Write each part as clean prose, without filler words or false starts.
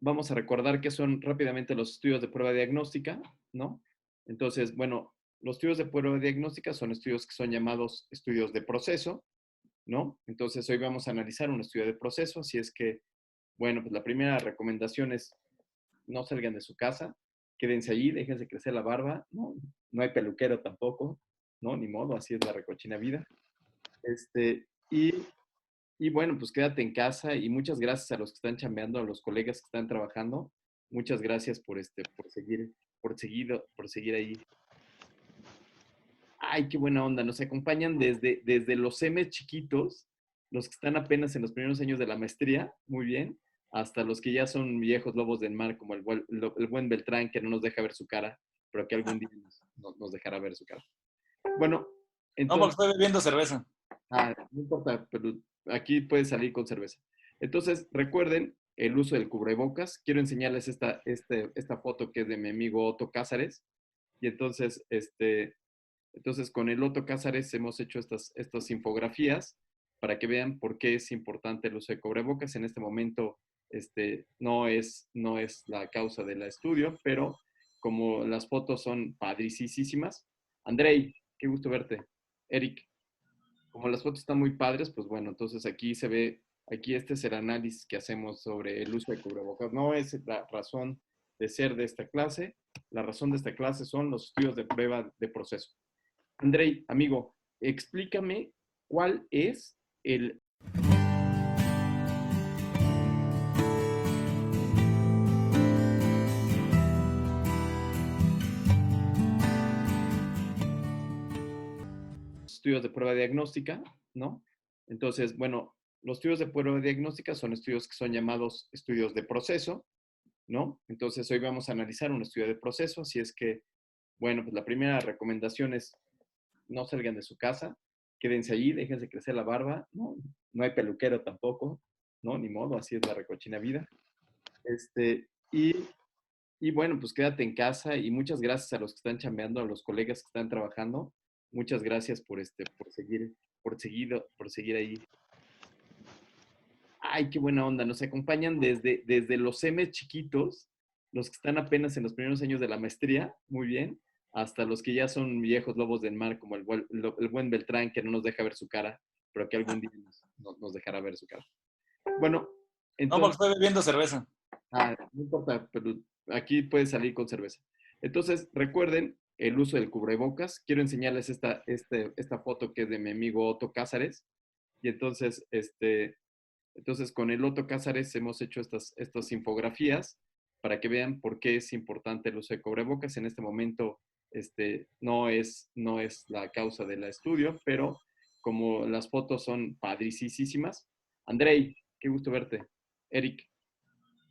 vamos a recordar qué son rápidamente los estudios de prueba diagnóstica, ¿no? Entonces, bueno, los estudios de prueba diagnóstica son estudios que son llamados estudios de proceso, ¿no? Entonces, hoy vamos a analizar un estudio de proceso, así es que, bueno, pues la primera recomendación es no salgan de su casa, quédense allí, déjense crecer la barba, ¿no? No hay peluquero tampoco, ¿no? Ni modo, así es la recochina vida. Este, y y bueno, pues quédate en casa y muchas gracias a los que están chambeando, a los colegas que están trabajando. Muchas gracias por seguir ahí. Ay, qué buena onda. Nos acompañan desde los M chiquitos, los que están apenas en los primeros años de la maestría, muy bien, hasta los que ya son viejos lobos del mar, como el buen Beltrán, que no nos deja ver su cara, pero que algún día nos dejará ver su cara. Bueno, No, porque entonces, estoy bebiendo cerveza. no importa, pero aquí puedes salir con cerveza. Entonces, recuerden el uso del cubrebocas. Quiero enseñarles esta foto que es de mi amigo Otto Cázares. Y entonces con el Otto Cázares hemos hecho estas infografías para que vean por qué es importante el uso de cubrebocas. En este momento no es la causa del estudio, pero como las fotos son padricísimas. Andrei, qué gusto verte. Eric, como las fotos están muy padres, pues bueno, entonces aquí se ve, aquí este es el análisis que hacemos sobre el uso de cubrebocas. No es la razón de ser de esta clase, la razón de esta clase son los estudios de prueba de proceso. Andrei, amigo, explícame cuál es el estudios de prueba diagnóstica, ¿no? Entonces, bueno, los estudios de prueba diagnóstica son estudios que son llamados estudios de proceso, ¿no? Entonces, hoy vamos a analizar un estudio de proceso, así es que, bueno, pues la primera recomendación es no salgan de su casa, quédense allí, déjense crecer la barba, ¿no? No hay peluquero tampoco, ¿no? Ni modo, así es la recochina vida. Este, y, y bueno, pues quédate en casa y muchas gracias a los que están chambeando, a los colegas que están trabajando. Muchas gracias por seguir ahí. Ay, qué buena onda. Nos acompañan desde los M chiquitos, los que están apenas en los primeros años de la maestría, muy bien, hasta los que ya son viejos lobos del mar, como el buen Beltrán, que no nos deja ver su cara, pero que algún día nos dejará ver su cara. Bueno, No, porque entonces, estoy bebiendo cerveza. no importa, pero aquí puedes salir con cerveza. Entonces, recuerden el uso del cubrebocas. Quiero enseñarles esta foto que es de mi amigo Otto Cázares. Y entonces, con el Otto Cázares hemos hecho estas infografías para que vean por qué es importante el uso de cubrebocas. En este momento no es la causa del estudio, pero como las fotos son padricísimas. Andrei, qué gusto verte. Eric,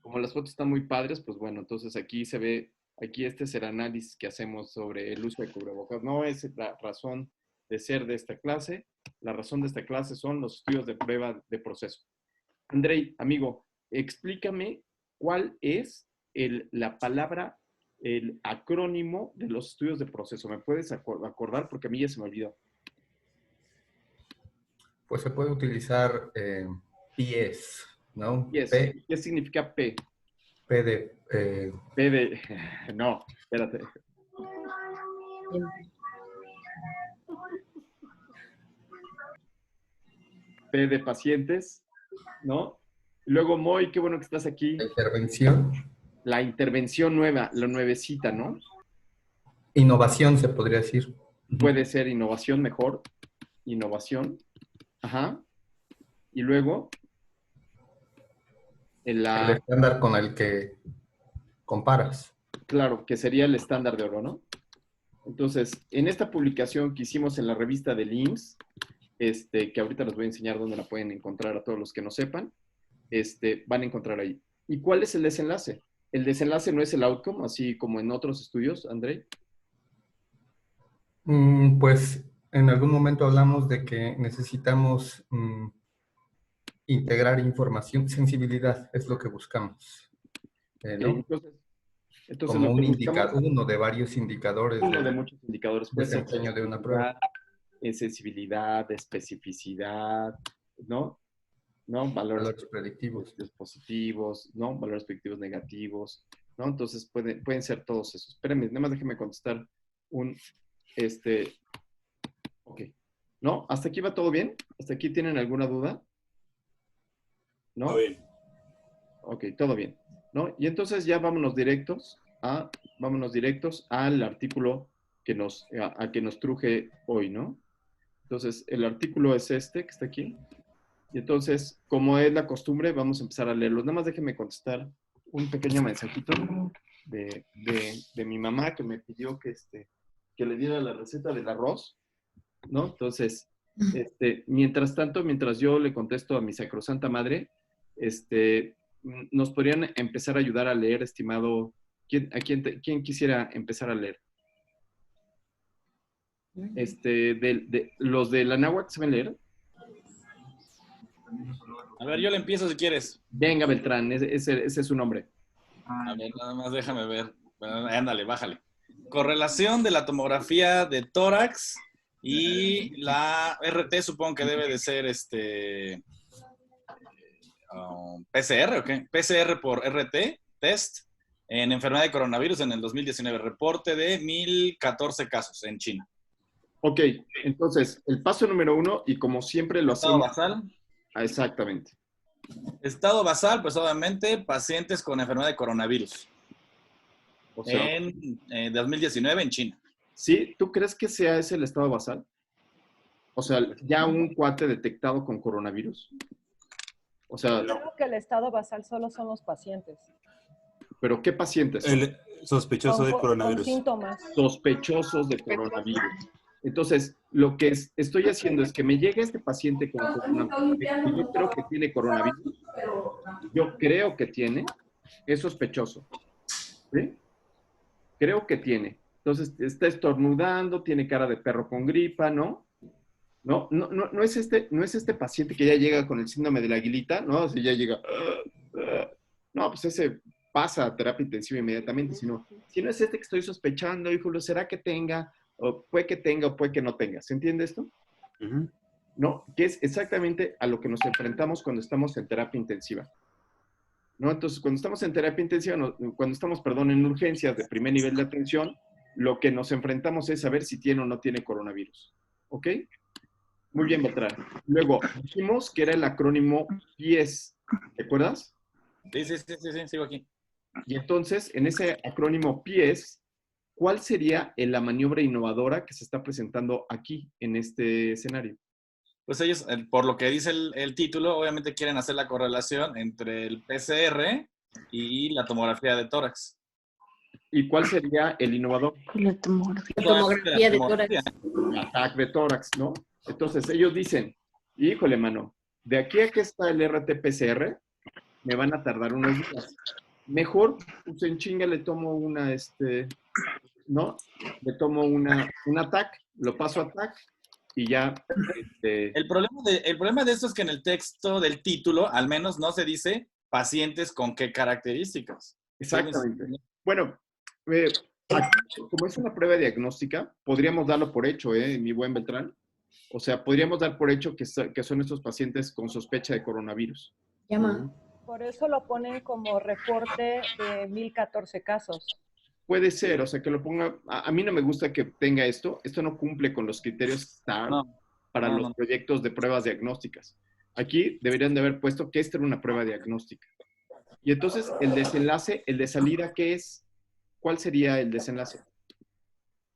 como las fotos están muy padres, pues bueno, entonces aquí se ve, aquí este es el análisis que hacemos sobre el uso de cubrebocas. No es la razón de ser de esta clase, la razón de esta clase son los estudios de prueba de proceso. Andrei, amigo, explícame cuál es la palabra, el acrónimo de los estudios de proceso. ¿Me puedes acordar? Porque a mí ya se me olvidó. Pues se puede utilizar PES, ¿no? Yes. ¿Qué significa P? P de... P de... No, espérate. P de pacientes, ¿no? Luego, Moy, qué bueno que estás aquí. intervención. La intervención nueva, la nuevecita, ¿no? Innovación, se podría decir. Puede ser innovación mejor. Innovación. Ajá. Y luego, El estándar con el que comparas. claro, que sería el estándar de oro, ¿no? Entonces, en esta publicación que hicimos en la revista del IMSS, que ahorita les voy a enseñar dónde la pueden encontrar a todos los que no sepan, van a encontrar ahí. ¿Y cuál es el desenlace? El desenlace no es el outcome, así como en otros estudios, Andrei. Pues en algún momento hablamos de que necesitamos integrar información, sensibilidad, es lo que buscamos, ¿no? Entonces Como lo que un buscamos, indicador, uno de varios indicadores uno de del muchos indicadores, puede ser desempeño de una prueba. sensibilidad, especificidad, ¿no? ¿no? Valores predictivos. Positivos, ¿no? Valores predictivos negativos, ¿no? Entonces pueden ser todos esos. Espérenme, nada más déjenme contestar un, ok. ¿No? ¿Hasta aquí va todo bien? ¿Hasta aquí tienen alguna duda? ¿No? Todo bien. Ok, todo bien, ¿no? Y entonces ya vámonos directos al artículo que nos truje hoy, ¿no? Entonces, el artículo es este que está aquí. Y entonces, como es la costumbre, vamos a empezar a leerlo. Nada más déjenme contestar un pequeño mensajito de mi mamá que me pidió que le diera la receta del arroz, ¿no? Entonces, mientras tanto, mientras yo le contesto a mi sacrosanta madre, nos podrían empezar a ayudar a leer, estimado. ¿Quién quisiera empezar a leer? Los de la náhuatl, ¿saben leer? A ver, yo le empiezo si quieres. Venga, Beltrán, ese es su nombre. A ver, nada más déjame ver. Bueno, ándale, bájale. Correlación de la tomografía de tórax y la RT, supongo que debe de ser PCR, ¿o qué? PCR por RT, test, en enfermedad de coronavirus en el 2019. Reporte de 1,014 casos en China. Ok, entonces, el paso número 1, y como siempre lo Estado hacemos. basal. Exactamente. Estado basal, pues obviamente, pacientes con enfermedad de coronavirus. O sea, En 2019 en China. ¿sí? ¿Tú crees que sea ese el estado basal? O sea, ya un cuate detectado con coronavirus. O sea, Creo que el estado basal solo son los pacientes. ¿pero qué pacientes son? El sospechoso de Con coronavirus. síntomas. Sospechosos de coronavirus. Entonces, lo que estoy haciendo es que me llegue este paciente con coronavirus, que yo creo que tiene coronavirus, yo creo que tiene, es sospechoso. ¿Sí? Creo que tiene. Entonces, está estornudando, tiene cara de perro con gripa, ¿no? No es este paciente que ya llega con el síndrome de la aguilita, ¿no? Si ya llega, no, pues ese pasa a terapia intensiva inmediatamente, sino, si no es este que estoy sospechando, híjole, ¿será que tenga? O puede que tenga o puede que no tenga. ¿Se entiende esto? ¿No? Que es exactamente a lo que nos enfrentamos cuando estamos en terapia intensiva. ¿No? Entonces, cuando estamos en terapia intensiva, cuando estamos, perdón, en urgencias de primer nivel de atención, lo que nos enfrentamos es saber si tiene o no tiene coronavirus. ¿Ok? Muy bien, Beltrán. Luego, dijimos que era el acrónimo PIES. ¿Te acuerdas? Sí, sigo aquí. Y entonces, en ese acrónimo PIES, ¿cuál sería la maniobra innovadora que se está presentando aquí, en este escenario? Pues ellos, por lo que dice el título, obviamente quieren hacer la correlación entre el PCR y la tomografía de tórax. ¿Y cuál sería el innovador? La tomografía. La Tomografía de tomografía. tórax. La TAC de tórax, ¿no? Entonces, ellos dicen, híjole, mano, de aquí a que está el RT-PCR, me van a tardar unos días. Mejor, pues en chinga le tomo ¿no? Le tomo una TAC, lo paso a TAC y ya. El problema de esto es que en el texto del título, al menos no se dice pacientes con qué características. Exactamente. Bueno, como es una prueba diagnóstica, podríamos darlo por hecho, mi buen Beltrán. O sea, podríamos dar por hecho que son estos pacientes con sospecha de coronavirus. Llama. Por eso lo ponen como reporte de 1,014 casos. Puede ser, o sea, que lo ponga. A mí no me gusta que tenga esto. Esto no cumple con los criterios STAR para los proyectos de pruebas diagnósticas. Aquí deberían de haber puesto que esta era una prueba diagnóstica. Y entonces, el desenlace, el de salida, ¿qué es? ¿Cuál sería el desenlace?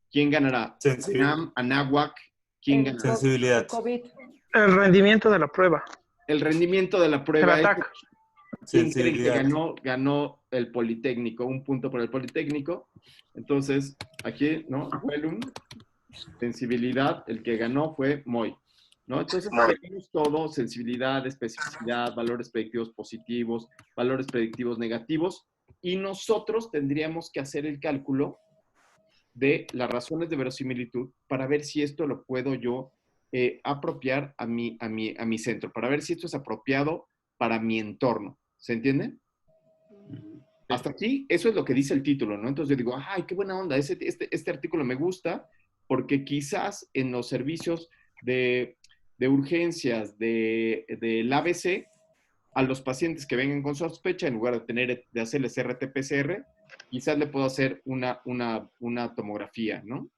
¿Quién ganará? ¿UNAM, Anáhuac? ¿Quién ganará? Sensibilidad. COVID. El rendimiento de la prueba. El rendimiento de la El prueba. ataque. ¿Quién creen que Sensibilidad. ganó el Politécnico? Un punto por el Politécnico. Entonces, aquí, ¿no? Huelum, sensibilidad, el que ganó fue Moy, ¿no? Entonces, tenemos todo, sensibilidad, especificidad, valores predictivos positivos, valores predictivos negativos, y nosotros tendríamos que hacer el cálculo de las razones de verosimilitud para ver si esto lo puedo yo apropiar a mi centro, para ver si esto es apropiado para mi entorno. ¿Se entiende? Hasta aquí, eso es lo que dice el título, ¿no? Entonces yo digo, ay, qué buena onda, este artículo me gusta porque quizás en los servicios de urgencias del ABC a los pacientes que vengan con sospecha, en lugar de hacerles RT-PCR, quizás le puedo hacer una tomografía, ¿no?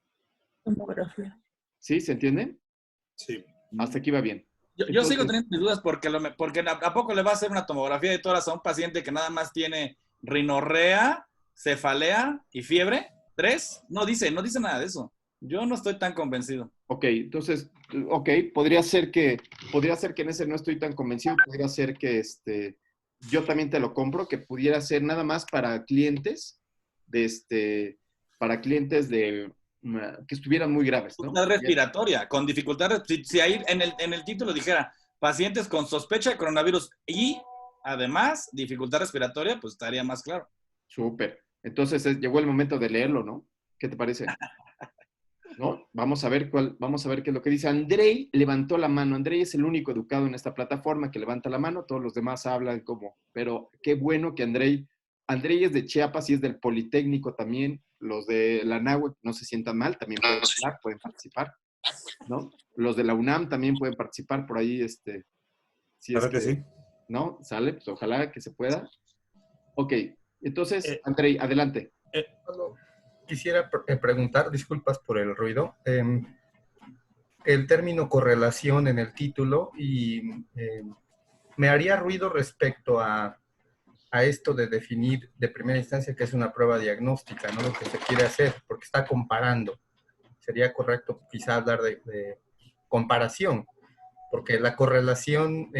Tomografía. ¿Sí? ¿Se entiende? Sí. Hasta aquí va bien. Yo sigo Entonces, teniendo mis dudas porque ¿a poco le va a hacer una tomografía de tórax a un paciente que nada más tiene rinorrea, cefalea y fiebre? ¿3? No dice nada de eso. Yo no estoy tan convencido. ok, entonces, ok, podría ser que en ese no estoy tan convencido, podría ser que yo también te lo compro, que pudiera ser nada más para clientes que estuvieran muy graves, ¿no? Dificultad respiratoria, con dificultad, si ahí en el título dijera pacientes con sospecha de coronavirus y además dificultad respiratoria, pues estaría más claro. Súper. Entonces llegó el momento de leerlo, ¿no? ¿Qué te parece? ¿No? Vamos a ver qué es lo que dice. Andrei levantó la mano. Andrei es el único educado en esta plataforma que levanta la mano. Todos los demás hablan pero qué bueno que Andrei es de Chiapas y es del Politécnico también. Los de la NAHUAC no se sientan mal, también pueden hablar, pueden participar, ¿no? Los de la UNAM también pueden participar por ahí, si Claro que sí. ¿no? Sale, pues ojalá que se pueda. Ok, entonces, Eh, Andrei, adelante. Solo quisiera preguntar, disculpas por el ruido, el término correlación en el título y me haría ruido respecto a esto de definir de primera instancia que es una prueba diagnóstica, ¿no? Lo que se quiere hacer, porque está comparando. Sería correcto quizá hablar de comparación, porque la correlación,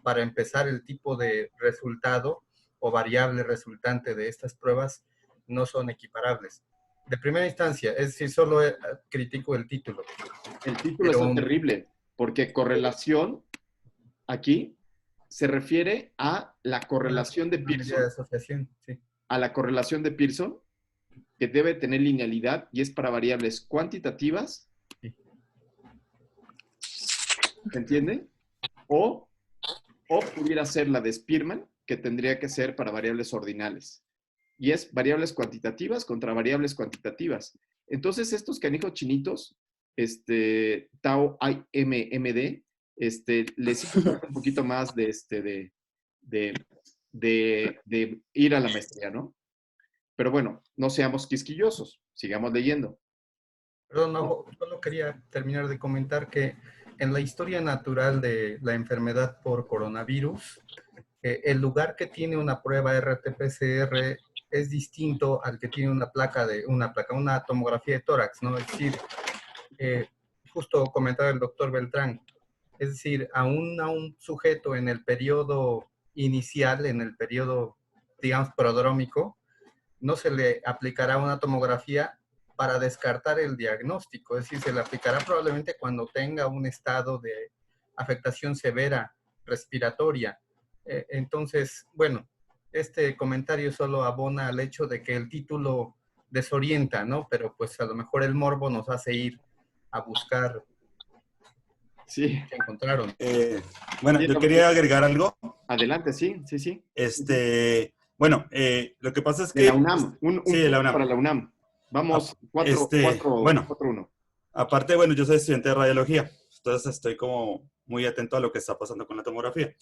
para empezar, el tipo de resultado o variable resultante de estas pruebas no son equiparables. De primera instancia, es decir, solo critico el título. El título Pero, está terrible, porque correlación aquí se refiere a la correlación de una medida Pearson, de asociación, sí. a la correlación de Pearson, que debe tener linealidad y es para variables cuantitativas, Sí. ¿se entiende? O pudiera ser la de Spearman, que tendría que ser para variables ordinales. Y es variables cuantitativas contra variables cuantitativas. Entonces, estos canijos chinitos, Tau IMMD, les hizo falta un poquito más de ir a la maestría, ¿no? Pero bueno, no seamos quisquillosos, sigamos leyendo. Perdón, no, solo quería terminar de comentar que en la historia natural de la enfermedad por coronavirus, el lugar que tiene una prueba RT-PCR es distinto al que tiene una tomografía de tórax, ¿no? Es decir, justo comentaba el doctor Beltrán, es decir, a un sujeto en el periodo inicial, en el periodo, digamos, prodrómico, no se le aplicará una tomografía para descartar el diagnóstico, es decir, se le aplicará probablemente cuando tenga un estado de afectación severa respiratoria. Entonces, bueno, este comentario solo abona al hecho de que el título desorienta, ¿no? Pero pues a lo mejor el morbo nos hace ir a buscar Sí. qué encontraron. Bueno, yo quería agregar algo. Adelante, sí. Bueno, lo que pasa es que... De la UNAM, un sí, de la punto UNAM. para la UNAM. Vamos, 4-1. 4-1. Aparte, bueno, yo soy estudiante de radiología, entonces estoy como muy atento a lo que está pasando con la tomografía.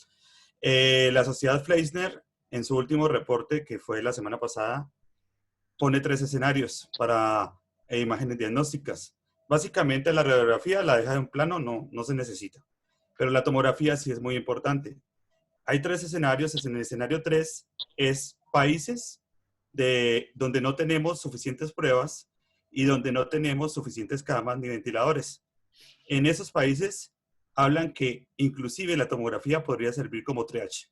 La Sociedad Fleisner, en su último reporte, que fue la semana pasada, pone 3 escenarios para imágenes diagnósticas. Básicamente la radiografía la deja en plano, no se necesita. Pero la tomografía sí es muy importante. Hay 3 escenarios. En el escenario 3 es países donde no tenemos suficientes pruebas y donde no tenemos suficientes camas ni ventiladores. En esos países hablan que inclusive la tomografía podría servir como triage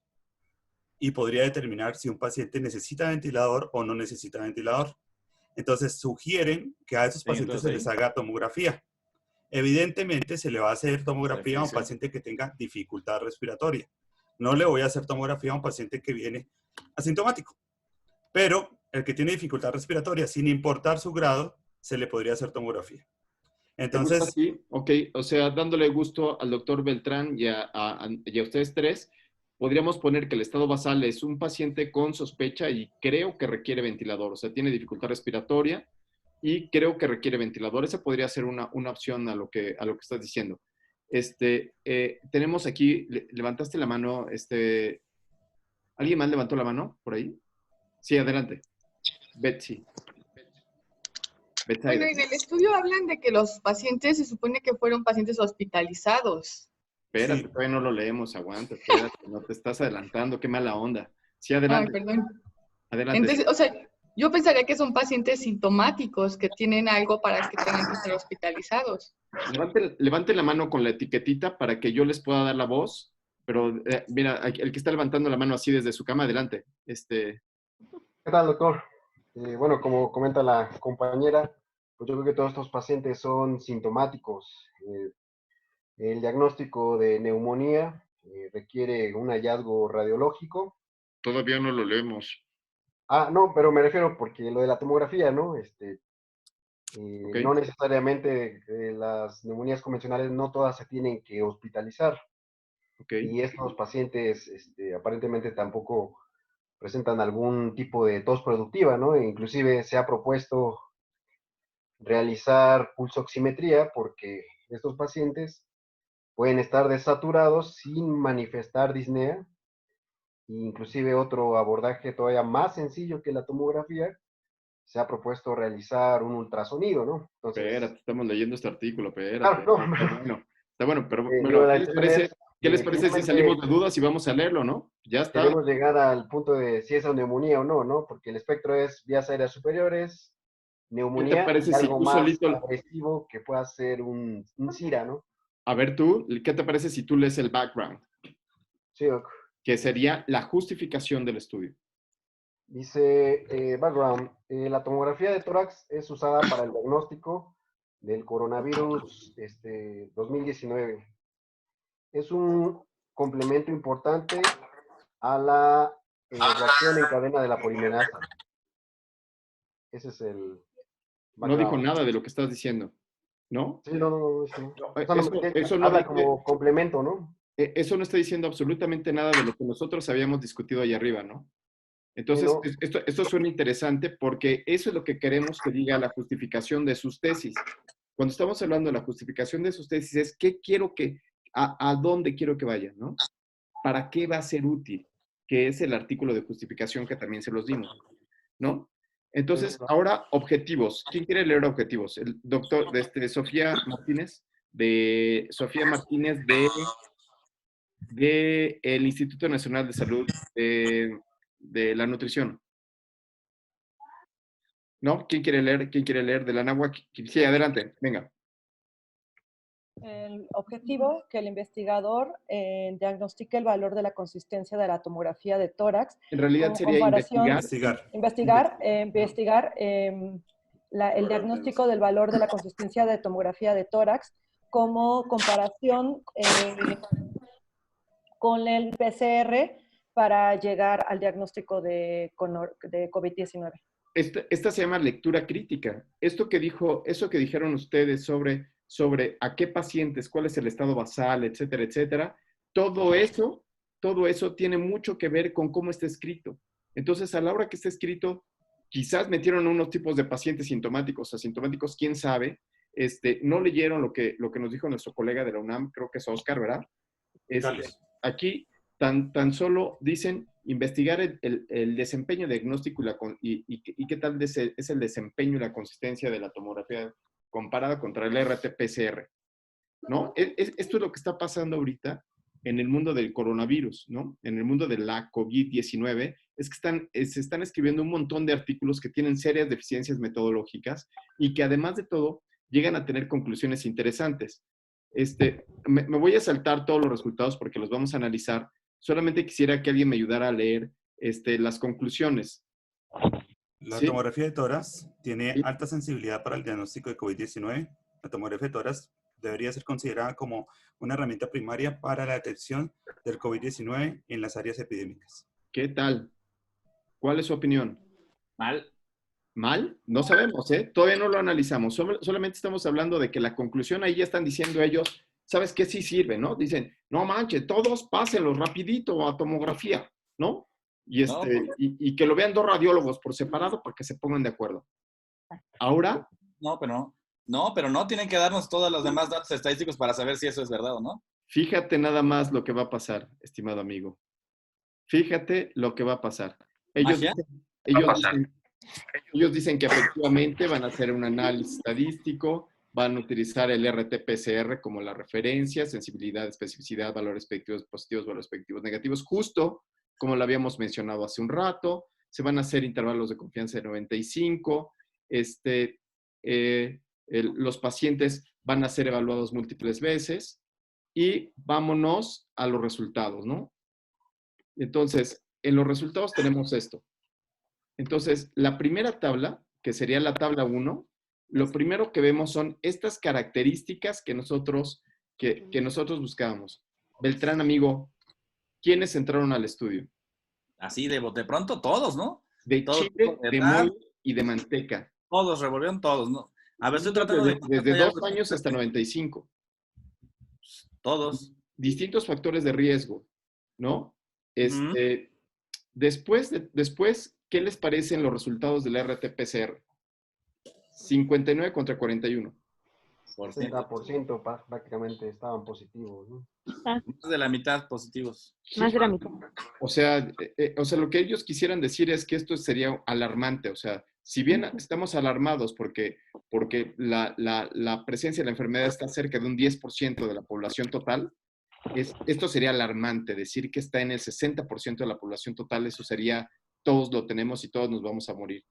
y podría determinar si un paciente necesita ventilador o no necesita ventilador. Entonces sugieren que a esos pacientes se les haga tomografía. Evidentemente se le va a hacer tomografía a un paciente que tenga dificultad respiratoria. No le voy a hacer tomografía a un paciente que viene asintomático. Pero el que tiene dificultad respiratoria, sin importar su grado, se le podría hacer tomografía. Entonces, sí, ok, o sea, dándole gusto al doctor Beltrán y a ustedes 3, podríamos poner que el estado basal es un paciente con sospecha y creo que requiere ventilador, o sea, tiene dificultad respiratoria y creo que requiere ventilador. Esa podría ser una opción a lo que estás diciendo. Tenemos aquí, levantaste la mano, ¿Alguien más levantó la mano por ahí? Sí, adelante. Betsy. Bueno, en el estudio hablan de que los pacientes se supone que fueron pacientes hospitalizados. Espérate, Sí. todavía no lo leemos, aguanta, espérate, no te estás adelantando, qué mala onda. Sí, Ay, adelante, perdón. adelante. Entonces, o sea, yo pensaría que son pacientes sintomáticos que tienen algo para que tengan que ser hospitalizados. Levante la mano con la etiquetita para que yo les pueda dar la voz, pero mira, el que está levantando la mano así desde su cama, adelante. ¿Qué tal, doctor? Bueno, como comenta la compañera, pues yo creo que todos estos pacientes son sintomáticos. El diagnóstico de neumonía requiere un hallazgo radiológico. Todavía no lo leemos. Ah, no, pero me refiero porque lo de la tomografía, ¿no? Okay. No necesariamente las neumonías convencionales no todas se tienen que hospitalizar. Okay. Y estos pacientes aparentemente tampoco presentan algún tipo de tos productiva, ¿no? E inclusive se ha propuesto realizar pulsoximetría porque estos pacientes pueden estar desaturados sin manifestar disnea. E inclusive otro abordaje todavía más sencillo que la tomografía, se ha propuesto realizar un ultrasonido, ¿no? Entonces, Espérate, estamos leyendo este artículo, espérate. claro, no, Está bueno, pero digo, bueno, la ¿qué les intención parece? es, ¿Qué les parece si finalmente salimos de dudas y vamos a leerlo, no? Ya está. queremos llegar al punto de si es neumonía o no, ¿no? Porque el espectro es vías aéreas superiores, ¿Qué te neumonía parece y si algo tú más solito, agresivo que pueda ser un SIRA, ¿no? a ver tú, ¿qué te parece si tú lees el background? Sí, doc. Que sería la justificación del estudio. Dice, background, la tomografía de tórax es usada para el diagnóstico del coronavirus 2019. Es un complemento importante a la reacción en cadena de la polimerasa. Ese es el No dijo background. nada de lo que estás diciendo, ¿no? Sí, no, eso no. O sea, Eso no habla dice, como complemento, ¿no? eso no está diciendo absolutamente nada de lo que nosotros habíamos discutido ahí arriba, ¿no? Sí, Entonces, no. esto suena interesante porque eso es lo que queremos que diga la justificación de sus tesis. Cuando estamos hablando de la justificación de sus tesis es qué quiero que, a dónde quiero que vayan, ¿no? ¿Para qué va a ser útil? Que es el artículo de justificación que también se los dimos, ¿no? Entonces, ahora objetivos. ¿Quién quiere leer objetivos? El doctor, Sofía Martínez, de el Instituto Nacional de Salud de la Nutrición. ¿No? ¿Quién quiere leer? ¿Quién quiere leer de la NAHUAC? Sí, adelante, venga. El objetivo, que el investigador diagnostique el valor de la consistencia de la tomografía de tórax. En realidad como sería investigar el diagnóstico del valor de la consistencia de tomografía de tórax como comparación con el PCR para llegar al diagnóstico de COVID-19. Esta se llama lectura crítica. Eso que dijeron ustedes sobre a qué pacientes, cuál es el estado basal, etcétera, etcétera, todo eso tiene mucho que ver con cómo está escrito. Entonces, a la hora que está escrito, quizás metieron unos tipos de pacientes sintomáticos, asintomáticos, quién sabe, no leyeron lo que nos dijo nuestro colega de la UNAM, creo que es Oscar, ¿verdad? Aquí tan solo dicen investigar el desempeño diagnóstico y qué tal es el desempeño y la consistencia de la tomografía comparada contra el RT-PCR, ¿no? Esto es lo que está pasando ahorita en el mundo del coronavirus, ¿no? En el mundo de la COVID-19, es que se están escribiendo un montón de artículos que tienen serias deficiencias metodológicas y que además de todo llegan a tener conclusiones interesantes. Me voy a saltar todos los resultados porque los vamos a analizar. Solamente quisiera que alguien me ayudara a leer las conclusiones. La tomografía de tórax tiene alta sensibilidad para el diagnóstico de COVID-19. La tomografía de tórax debería ser considerada como una herramienta primaria para la detección del COVID-19 en las áreas epidémicas. ¿Qué tal? ¿Cuál es su opinión? Mal. ¿Mal? No sabemos, ¿eh? Todavía no lo analizamos. Solamente estamos hablando de que la conclusión ahí ya están diciendo ellos, ¿sabes qué? Sí sirve, ¿no? Dicen, no manches, todos pásenlo rapidito a tomografía, ¿no? Y que lo vean 2 radiólogos por separado para que se pongan de acuerdo. Ahora... No, pero no tienen que darnos todos los demás datos estadísticos para saber si eso es verdad o no. Fíjate nada más lo que va a pasar, estimado amigo. fíjate lo que va a pasar. Ellos ¿Magia? dicen, ellos dicen, ellos dicen que efectivamente van a hacer un análisis estadístico, van a utilizar el RT-PCR como la referencia, sensibilidad, especificidad, valores predictivos positivos, valores predictivos negativos, justo como lo habíamos mencionado hace un rato. Se van a hacer intervalos de confianza de 95. Los pacientes van a ser evaluados múltiples veces y vámonos a los resultados, ¿no? Entonces, en los resultados tenemos esto. Entonces, la primera tabla, que sería la tabla 1, lo primero que vemos son estas características que nosotros buscábamos. Beltrán, amigo, ¿quiénes entraron al estudio? Así de pronto todos, ¿no? De Todos, chile, de edad, mole y de manteca. todos, revolvieron todos, ¿no? A ver, estoy tratando Desde 2 años hasta 95. Todos. Distintos factores de riesgo, ¿no? Después, ¿qué les parecen los resultados del RT-PCR? 59 contra 41. 60% prácticamente estaban positivos, ¿no? Más de la mitad positivos. Más de la mitad. O sea, lo que ellos quisieran decir es que esto sería alarmante. O sea, si bien estamos alarmados porque la presencia de la enfermedad está cerca de un 10% de la población total, esto sería alarmante. Decir que está en el 60% de la población total, eso sería, todos lo tenemos y todos nos vamos a morir,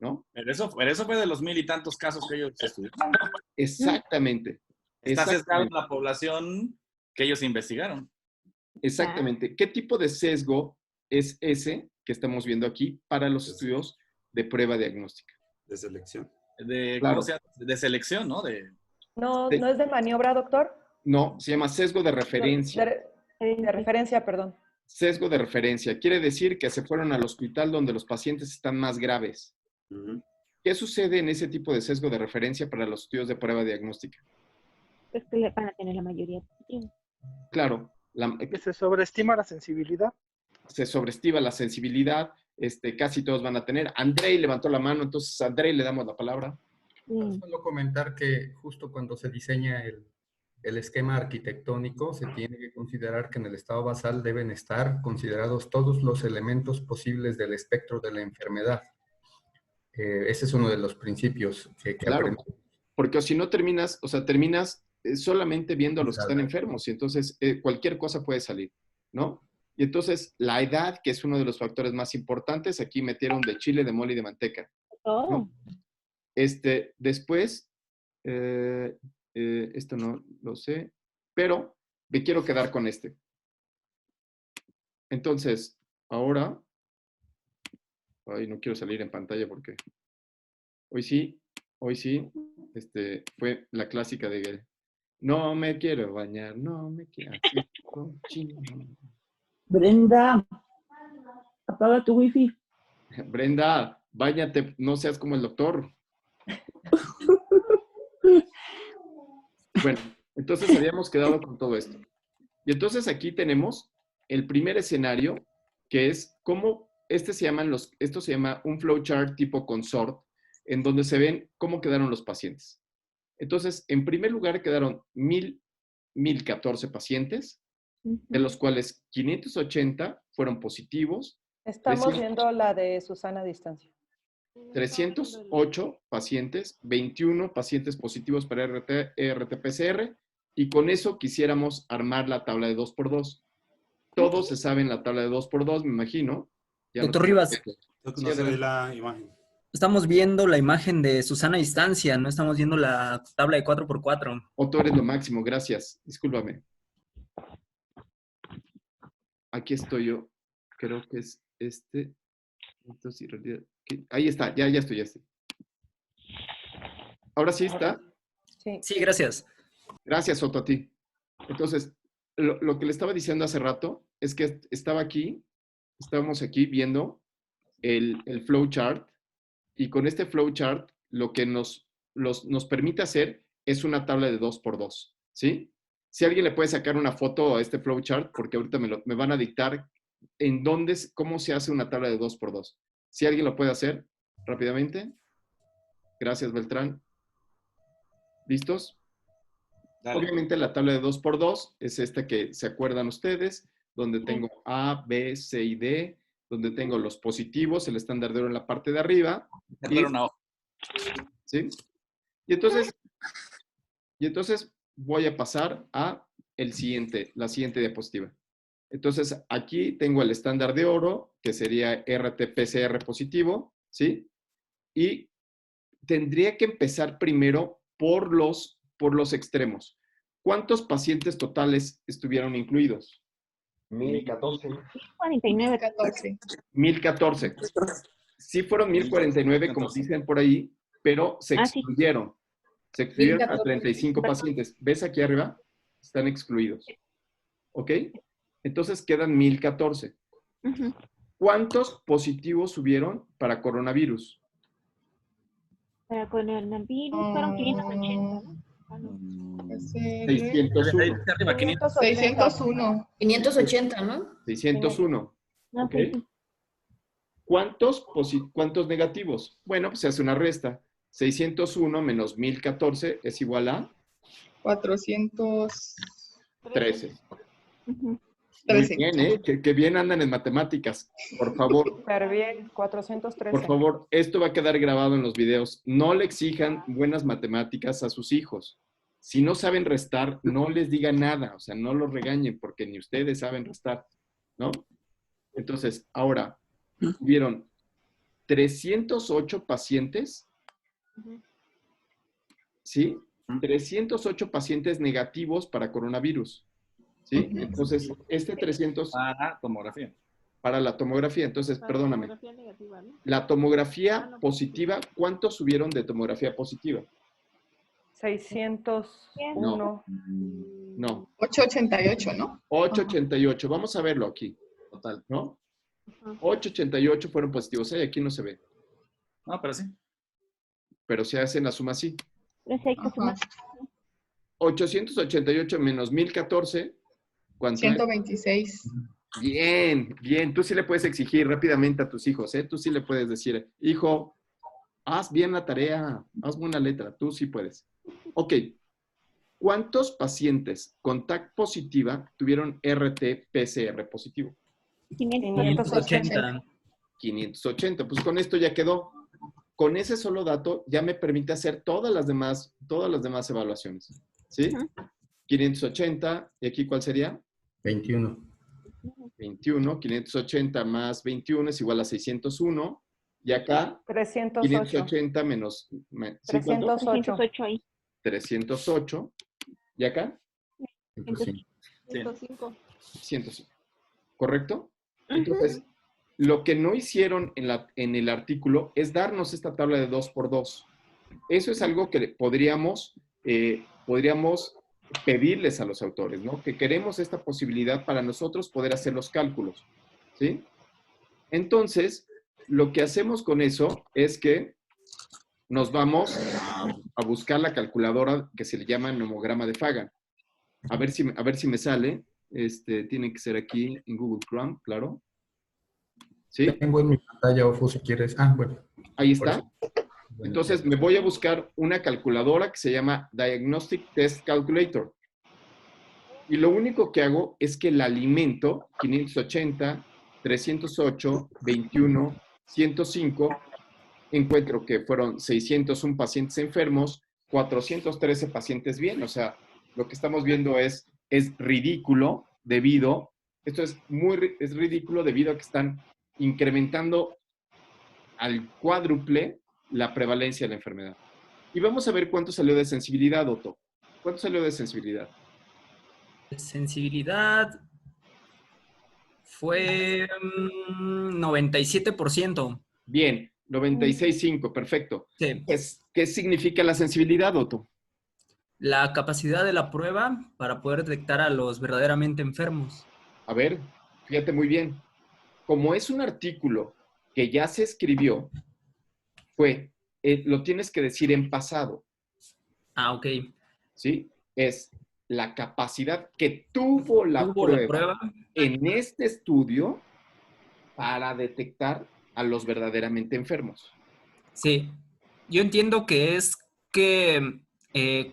¿no? Pero eso fue de los 1000 y tantos casos que ellos estudiaron. Exactamente. Está sesgado en la población que ellos investigaron. Exactamente. ¿Qué tipo de sesgo es ese que estamos viendo aquí para los estudios de prueba diagnóstica? De selección. ¿Cómo se llama? De selección, ¿no? ¿No es de maniobra, doctor? No, se llama sesgo de referencia. De referencia, perdón. Sesgo de referencia. Quiere decir que se fueron al hospital donde los pacientes están más graves. ¿Qué sucede en ese tipo de sesgo de referencia para los estudios de prueba diagnóstica? Es que le van a tener la mayoría positiva. Claro. Que se sobreestima la sensibilidad. Se sobreestima la sensibilidad. Casi todos van a tener. Andrei levantó la mano, entonces a Andrei le damos la palabra. Solo comentar que justo cuando se diseña el esquema arquitectónico, se tiene que considerar que en el estado basal deben estar considerados todos los elementos posibles del espectro de la enfermedad. Ese es uno de los principios que aprendemos. Porque si no terminas solamente viendo a los que están enfermos y entonces cualquier cosa puede salir, ¿no? Y entonces la edad, que es uno de los factores más importantes, aquí metieron de chile, de mole y de manteca, ¿no? Después, esto no lo sé, pero me quiero quedar con este. Entonces, ahora, no quiero salir en pantalla porque hoy sí, fue la clásica de no me quiero bañar, no me quiero. Brenda, apaga tu wifi. Brenda, báñate, no seas como el doctor. Bueno, entonces habíamos quedado con todo esto. Y entonces aquí tenemos el primer escenario, que es cómo, esto se llama un flowchart tipo consort, en donde se ven cómo quedaron los pacientes. Entonces, en primer lugar quedaron 1014 pacientes, de los cuales 580 fueron positivos. Estamos viendo la de Susana a distancia. 308 pacientes, 21 pacientes positivos para RT-PCR, y con eso quisiéramos armar la tabla de 2x2. Todos se saben la tabla de 2x2, me imagino. Doctor Rivas. No se ve la imagen. Estamos viendo la imagen de Susana a distancia, no estamos viendo la tabla de 4x4. O tú eres lo máximo, gracias. Discúlpame. Aquí estoy yo. Creo que es este. Entonces, en realidad, ahí está, ya estoy. ¿Ahora sí está? Sí, gracias. Gracias, Otto, a ti. Entonces, lo que le estaba diciendo hace rato es que estábamos aquí viendo el flowchart, y con este flowchart lo que nos permite hacer es una tabla de 2x2, ¿sí? Si alguien le puede sacar una foto a este flowchart, porque ahorita me van a dictar cómo se hace una tabla de 2x2. Si alguien lo puede hacer rápidamente. Gracias, Beltrán. ¿Listos? Dale. Obviamente la tabla de 2x2 es esta que se acuerdan ustedes. donde tengo A, B, C y D, donde tengo los positivos, el estándar de oro en la parte de arriba. Era una hoja. ¿Sí? Y entonces voy a pasar a la siguiente diapositiva. Entonces, aquí tengo el estándar de oro, que sería RT-PCR positivo, ¿sí? Y tendría que empezar primero por los extremos. ¿Cuántos pacientes totales estuvieron incluidos? 1014. 49. 14. 1014. Sí fueron 1049, como dicen por ahí, pero se Ah, sí. excluyeron. Se excluyeron a 1014. 35 pacientes. ¿Ves aquí arriba? Están excluidos. ¿Ok? Entonces quedan 1014. Ujú. ¿Cuántos positivos hubieron para coronavirus? Para coronavirus fueron 580, ¿no? Ah, no. PCR. 601. Ahí está arriba, 500. 601. 580, ¿no? 601. No, ¿Ok? sí, sí. ¿Cuántos negativos? Bueno, pues se hace una resta. 601 menos 1014 es igual a 13. Ujú. Muy 13. bien, ¿eh? Que bien andan en matemáticas. Por favor, Súper bien, 413. por favor, esto va a quedar grabado en los videos. No le exijan buenas matemáticas a sus hijos. Si no saben restar, no les digan nada. O sea, no los regañen porque ni ustedes saben restar, ¿no? Entonces, ahora, hubieron 308 pacientes, ¿sí? 308 pacientes negativos para coronavirus, ¿sí? Entonces, este 300 Para tomografía. para la tomografía. Entonces, perdóname. Tomografía negativa, ¿no? La tomografía positiva, ¿cuántos subieron de tomografía positiva? 601. No, 888, ¿no? 888. Vamos a verlo aquí, Total. ¿no? 888 fueron positivos. Aquí no se ve, No, pero sí. pero se hacen la suma así. Pero sí hay que sumar. 888 menos 1014, ¿cuánto es? 126. Bien, bien. Tú sí le puedes exigir rápidamente a tus hijos, ¿eh? Tú sí le puedes decir, hijo, haz bien la tarea, haz buena letra. Tú sí puedes. Ok. ¿Cuántos pacientes con TAC positiva tuvieron RT-PCR positivo? 580. 580. Pues con esto ya quedó. Con ese solo dato ya me permite hacer todas las demás evaluaciones. ¿Sí? 580. ¿Y aquí cuál sería? 21. 21. 580 más 21 es igual a 601. Y acá, 308. 580 menos... ¿sí, cuánto? 308 ahí. 308. ¿Y acá? 105. 105. 105. ¿Correcto? Entonces, lo que no hicieron en el artículo es darnos esta tabla de 2x2. Eso es algo que podríamos pedirles a los autores, ¿no? Que queremos esta posibilidad para nosotros poder hacer los cálculos, ¿sí? Entonces, lo que hacemos con eso es que nos vamos a buscar la calculadora que se le llama nomograma de Fagan. A ver si me sale. Tiene que ser aquí en Google Chrome, claro. ¿Sí? Tengo en mi pantalla, Ofu, si quieres. Ah, bueno. Ahí está. Entonces, me voy a buscar una calculadora que se llama Diagnostic Test Calculator. Y lo único que hago es que la alimento 580, 308, 21, 105. Encuentro que fueron 601 pacientes enfermos, 413 pacientes bien. O sea, lo que estamos viendo es ridículo esto es ridículo debido a que están incrementando al cuádruple la prevalencia de la enfermedad. Y vamos a ver cuánto salió de sensibilidad, Otto. ¿Cuánto salió de sensibilidad? Sensibilidad fue 97%. Bien, 96.5, perfecto. Sí. Pues, ¿qué significa la sensibilidad, Otto? La capacidad de la prueba para poder detectar a los verdaderamente enfermos. A ver, fíjate muy bien. Como es un artículo que ya se escribió, lo tienes que decir en pasado. Ah, ok. ¿Sí? Es la capacidad que tuvo la prueba en este estudio para detectar a los verdaderamente enfermos. Sí. Yo entiendo que es que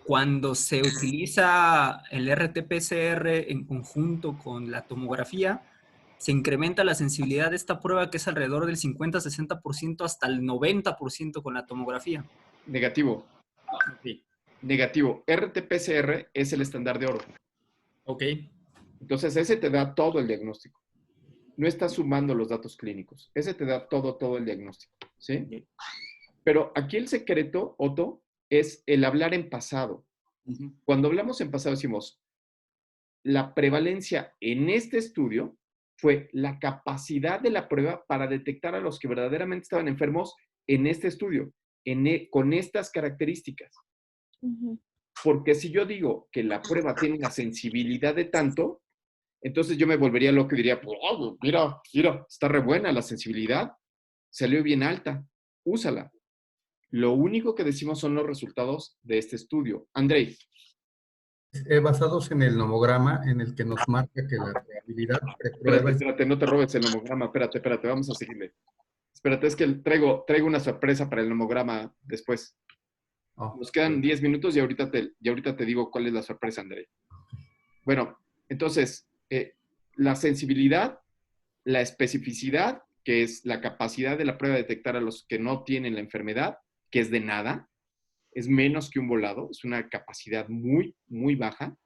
cuando se utiliza el RT-PCR en conjunto con la tomografía, se incrementa la sensibilidad de esta prueba, que es alrededor del 50-60% hasta el 90% con la tomografía. Negativo. Sí. Negativo. RT-PCR es el estándar de oro. Ok. Entonces, ese te da todo el diagnóstico. No estás sumando los datos clínicos. Ese te da todo el diagnóstico. ¿Sí? Pero aquí el secreto, Otto, es el hablar en pasado. Cuando hablamos en pasado decimos, la prevalencia en este estudio fue la capacidad de la prueba para detectar a los que verdaderamente estaban enfermos en este estudio, con estas características. Porque si yo digo que la prueba tiene una sensibilidad de tanto, entonces yo me volvería loco y diría, pues, oh, mira, está re buena la sensibilidad, salió bien alta, úsala. Lo único que decimos son los resultados de este estudio. Andrei. Basados en el nomograma en el que nos marca que la probabilidad de prueba... Espérate, no te robes el nomograma, espérate, vamos a seguirle. Espérate, es que traigo una sorpresa para el nomograma después. Nos quedan 10 minutos y ahorita te digo cuál es la sorpresa, Andrei. Bueno, entonces, la sensibilidad, la especificidad, que es la capacidad de la prueba de detectar a los que no tienen la enfermedad, que es de nada, es menos que un volado, es una capacidad muy, muy baja.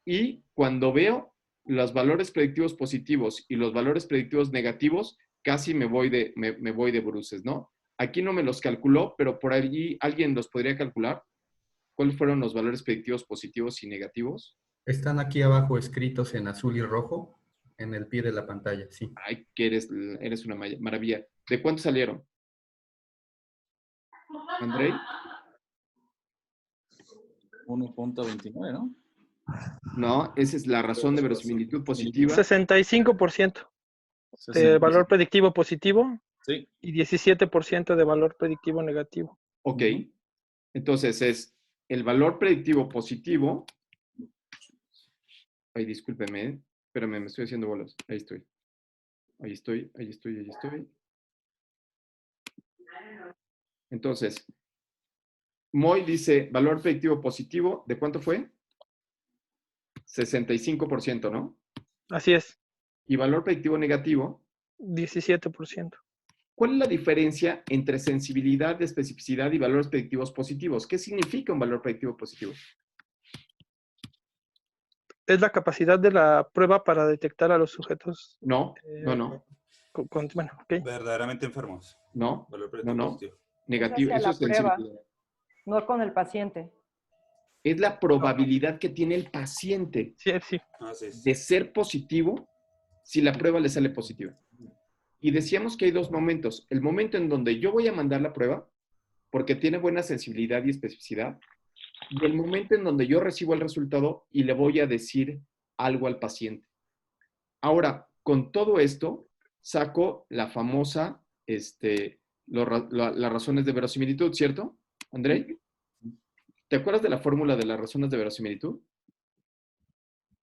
Y cuando veo los valores predictivos positivos y los valores predictivos negativos, casi me voy de bruces, ¿no? Aquí no me los calculó, pero por allí alguien los podría calcular. ¿Cuáles fueron los valores predictivos positivos y negativos? Están aquí abajo escritos en azul y rojo, en el pie de la pantalla, sí. Ay, que eres una maravilla. ¿De cuántos salieron? ¿Andrei? 1.29, ¿no? No, esa es la razón de verosimilitud positiva. 65% de valor predictivo positivo, sí, y 17% de valor predictivo negativo. Ok. Entonces es el valor predictivo positivo. Ay, discúlpeme. Espérame, me estoy haciendo bolas. Ahí estoy. Entonces, Moy dice valor predictivo positivo. ¿De cuánto fue? 65%, ¿no? Así es. ¿Y valor predictivo negativo? 17%. ¿Cuál es la diferencia entre sensibilidad, especificidad y valores predictivos positivos? ¿Qué significa un valor predictivo positivo? Es la capacidad de la prueba para detectar a los sujetos. No. Bueno, okay. Verdaderamente enfermos. No. Valor predictivo positivo. Negativo. Es hacia Eso la es prueba, sensibilidad. no con el paciente. Es la probabilidad que tiene el paciente de ser positivo si la prueba le sale positiva. Y decíamos que hay dos momentos. El momento en donde yo voy a mandar la prueba, porque tiene buena sensibilidad y especificidad, y el momento en donde yo recibo el resultado y le voy a decir algo al paciente. Ahora, con todo esto, saco la famosa, las razones de verosimilitud, ¿cierto, Andrei? ¿Te acuerdas de la fórmula de las razones de verosimilitud?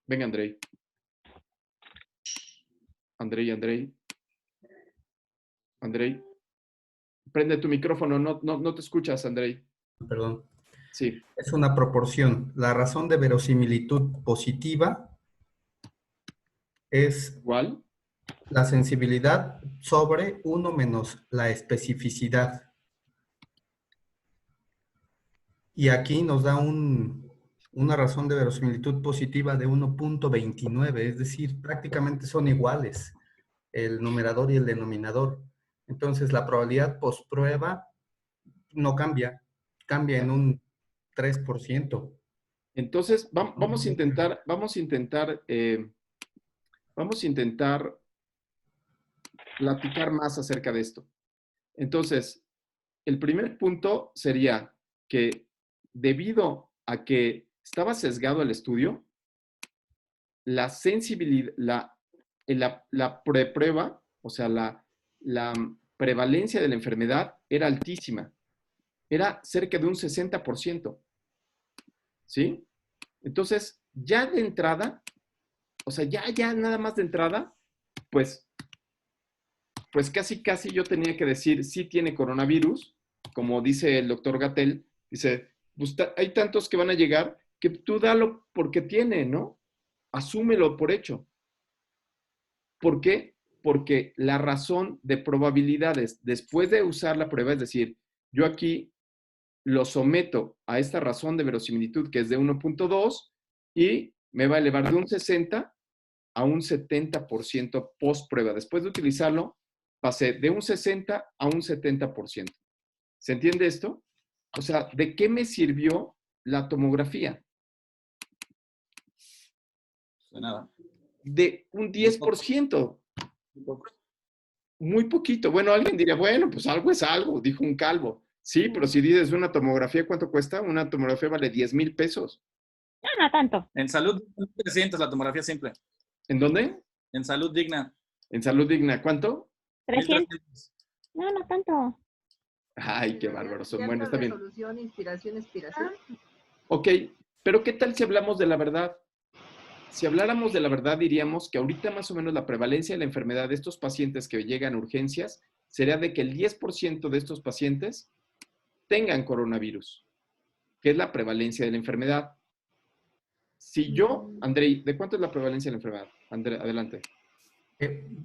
Venga, Andrei. Andrei. Prende tu micrófono, no te escuchas, Andrei. Perdón. Sí. Es una proporción. La razón de verosimilitud positiva es igual la sensibilidad sobre 1 menos la especificidad. Y aquí nos da una razón de verosimilitud positiva de 1.29, es decir, prácticamente son iguales el numerador y el denominador. Entonces, la probabilidad postprueba no cambia, cambia en un 3%. Entonces, vamos a intentar platicar más acerca de esto. Entonces, el primer punto sería que debido a que estaba sesgado el estudio, la sensibilidad, la prueba, o sea, la prevalencia de la enfermedad era altísima. Era cerca de un 60%. ¿Sí? Entonces, ya de entrada, o sea, ya nada más de entrada, pues casi yo tenía que decir sí tiene coronavirus, como dice el doctor Gatell, dice, pues hay tantos que van a llegar que tú dalo porque tiene, ¿no? Asúmelo por hecho. ¿Por qué? Porque la razón de probabilidades después de usar la prueba, es decir, yo aquí lo someto a esta razón de verosimilitud que es de 1.2 y me va a elevar de un 60 a un 70% post prueba. Después de utilizarlo, pasé de un 60 a un 70%. ¿Se entiende esto? O sea, ¿de qué me sirvió la tomografía? De nada. De un 10%. Muy poquito. Bueno, alguien diría, bueno, pues algo es algo, dijo un calvo. Sí, pero si dices una tomografía, ¿cuánto cuesta? Una tomografía vale 10,000 pesos. No tanto. En salud, 300 la tomografía simple. ¿En dónde? En salud digna. En salud digna, ¿cuánto? 300. No tanto. Ay, qué bárbaro. Bueno, está bien. Resolución, inspiración, expiración. Ok, pero ¿qué tal si hablamos de la verdad? Si habláramos de la verdad, diríamos que ahorita más o menos la prevalencia de la enfermedad de estos pacientes que llegan a urgencias sería de que el 10% de estos pacientes tengan coronavirus, que es la prevalencia de la enfermedad. Si yo, Andrei, ¿de cuánto es la prevalencia de la enfermedad? Andrei, adelante.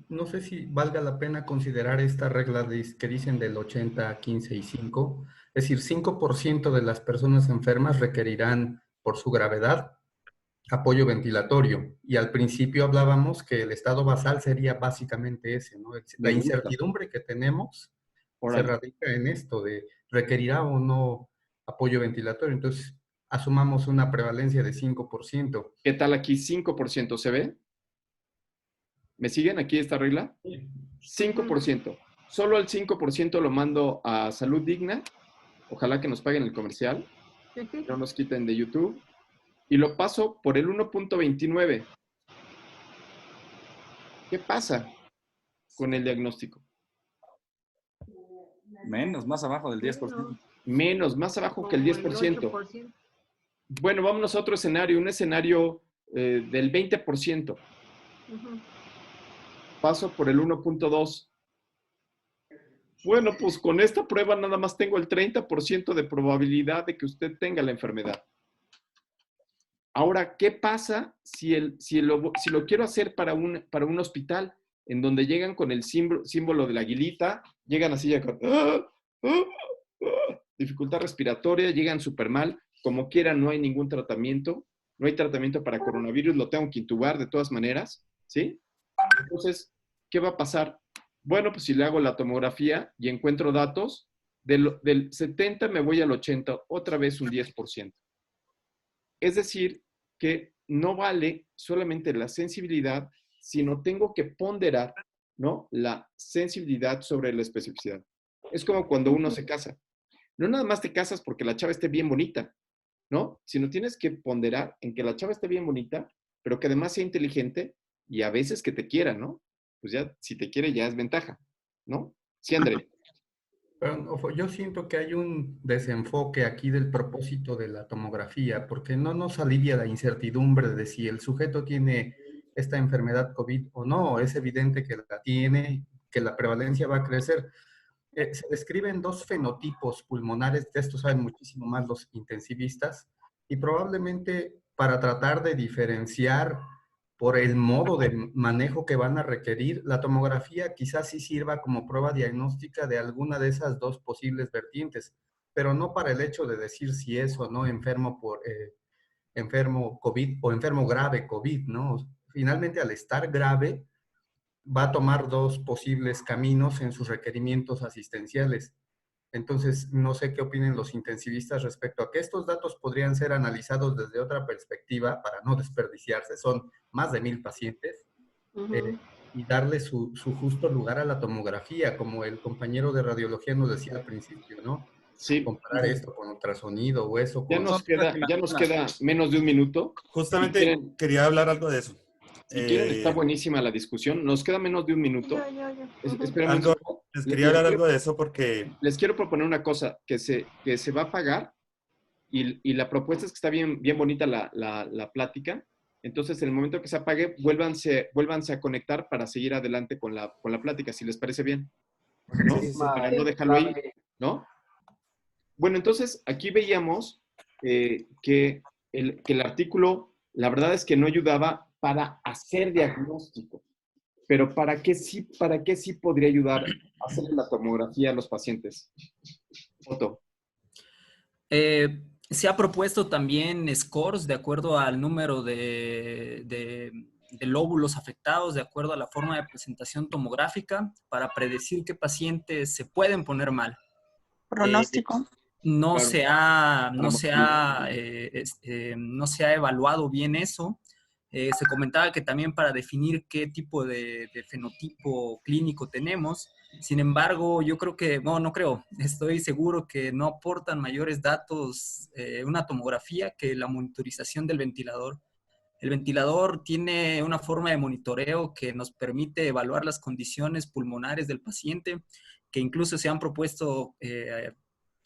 No sé si valga la pena considerar esta regla que dicen del 80, 15 y 5. Es decir, 5% de las personas enfermas requerirán, por su gravedad, apoyo ventilatorio. Y al principio hablábamos que el estado basal sería básicamente ese, ¿no? La incertidumbre que tenemos se radica en esto de requerirá o no apoyo ventilatorio. Entonces, asumamos una prevalencia de 5%. ¿Qué tal aquí 5%? ¿Se ve? ¿Me siguen aquí esta regla? 5%. Solo el 5% lo mando a Salud Digna. Ojalá que nos paguen el comercial. No nos quiten de YouTube. Y lo paso por el 1.29. ¿Qué pasa con el diagnóstico? Menos, más abajo del 10%. Menos, más abajo que el 10%. Bueno, vámonos a otro escenario, un escenario del 20%. Paso por el 1.2. Bueno, pues con esta prueba nada más tengo el 30% de probabilidad de que usted tenga la enfermedad. Ahora, ¿qué pasa si lo quiero hacer para un hospital en donde llegan con el símbolo de la aguilita, llegan así ya con dificultad respiratoria, llegan súper mal, como quieran, no hay ningún tratamiento, no hay tratamiento para coronavirus, lo tengo que intubar de todas maneras, ¿sí? Entonces, ¿qué va a pasar? Bueno, pues si le hago la tomografía y encuentro datos, del 70 me voy al 80, otra vez un 10%. Es decir, que no vale solamente la sensibilidad, sino tengo que ponderar, ¿no?, la sensibilidad sobre la especificidad. Es como cuando uno se casa. No nada más te casas porque la chava esté bien bonita, ¿no? Sino tienes que ponderar en que la chava esté bien bonita, pero que además sea inteligente y a veces que te quiera, ¿no? Pues ya, si te quiere ya es ventaja, ¿no? Sí, André. Pero yo siento que hay un desenfoque aquí del propósito de la tomografía, porque no nos alivia la incertidumbre de si el sujeto tiene esta enfermedad COVID o no. Es evidente que la tiene, que la prevalencia va a crecer. Se describen dos fenotipos pulmonares, de esto saben muchísimo más los intensivistas, y probablemente para tratar de diferenciar por el modo de manejo que van a requerir, la tomografía quizás sí sirva como prueba diagnóstica de alguna de esas dos posibles vertientes, pero no para el hecho de decir si es o no enfermo por enfermo COVID o enfermo grave COVID, ¿no? Finalmente, al estar grave, va a tomar dos posibles caminos en sus requerimientos asistenciales. Entonces, no sé qué opinen los intensivistas respecto a que estos datos podrían ser analizados desde otra perspectiva para no desperdiciarse. Son más de 1,000 pacientes y darle su justo lugar a la tomografía, como el compañero de radiología nos decía al principio, ¿no? Sí. Comparar esto con ultrasonido o eso. Ya nos queda menos de un minuto. Justamente quería hablar algo de eso. Si quieren, está buenísima la discusión. Nos queda menos de un minuto. Espérenme un poco. Les quería hablar algo de eso porque... Les quiero proponer una cosa, que se va a pagar y la propuesta es que está bien bonita la plática. Entonces, en el momento que se apague, vuélvanse a conectar para seguir adelante con la plática, si les parece bien, ¿no? Para no dejarlo ahí, ¿no? Bueno, entonces, aquí veíamos que el artículo, la verdad es que no ayudaba para hacer diagnóstico, pero ¿para qué sí podría ayudar a hacer la tomografía a los pacientes? Otto. Se ha propuesto también scores de acuerdo al número de lóbulos afectados, de acuerdo a la forma de presentación tomográfica, para predecir qué pacientes se pueden poner mal. Pronóstico. No Claro. se ha evaluado bien eso. Se comentaba que también para definir qué tipo de fenotipo clínico tenemos. Sin embargo, yo creo que, no creo, estoy seguro que no aportan mayores datos una tomografía que la monitorización del ventilador. El ventilador tiene una forma de monitoreo que nos permite evaluar las condiciones pulmonares del paciente, que incluso se han propuesto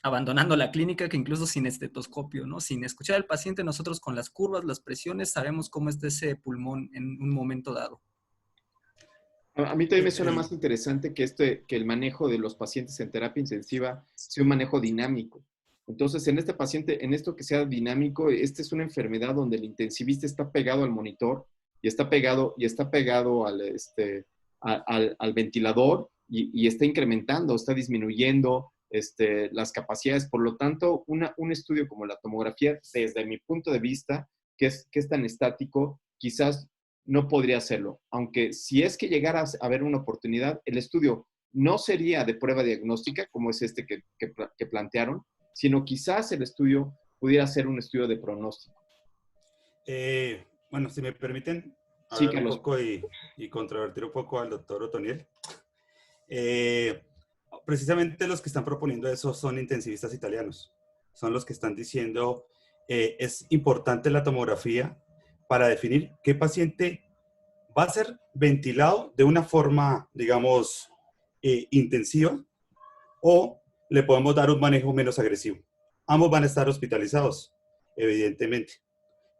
abandonando la clínica, que incluso sin estetoscopio, ¿no? Sin escuchar al paciente, nosotros con las curvas, las presiones, sabemos cómo está ese pulmón en un momento dado. A mí también me suena más interesante que el manejo de los pacientes en terapia intensiva sea un manejo dinámico. Entonces, en este paciente, en esto que sea dinámico, esta es una enfermedad donde el intensivista está pegado al monitor y está pegado al ventilador y está incrementando, está disminuyendo las capacidades. Por lo tanto, un estudio como la tomografía, desde mi punto de vista, que es tan estático, quizás no podría hacerlo. Aunque si es que llegara a haber una oportunidad, el estudio no sería de prueba diagnóstica, como es que plantearon, sino quizás el estudio pudiera ser un estudio de pronóstico. Bueno, si me permiten Sí, hablar un Carlos. poco y controvertir un poco al doctor Otoniel. Precisamente los que están proponiendo eso son intensivistas italianos. Son los que están diciendo es importante la tomografía para definir qué paciente va a ser ventilado de una forma, digamos, intensiva, o le podemos dar un manejo menos agresivo. Ambos van a estar hospitalizados, evidentemente,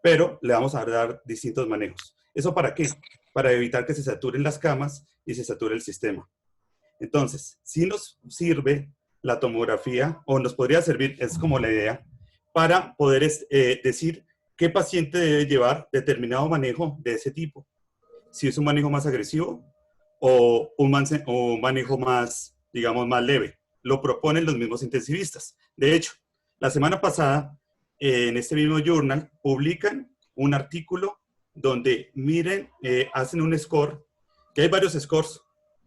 pero le vamos a dar distintos manejos. ¿Eso para qué? Para evitar que se saturen las camas y se sature el sistema. Entonces, si nos sirve la tomografía, o nos podría servir, es como la idea, para poder decir qué paciente debe llevar determinado manejo de ese tipo. Si es un manejo más agresivo o un manejo más, digamos, más leve. Lo proponen los mismos intensivistas. De hecho, la semana pasada, en este mismo journal, publican un artículo donde hacen un score, que hay varios scores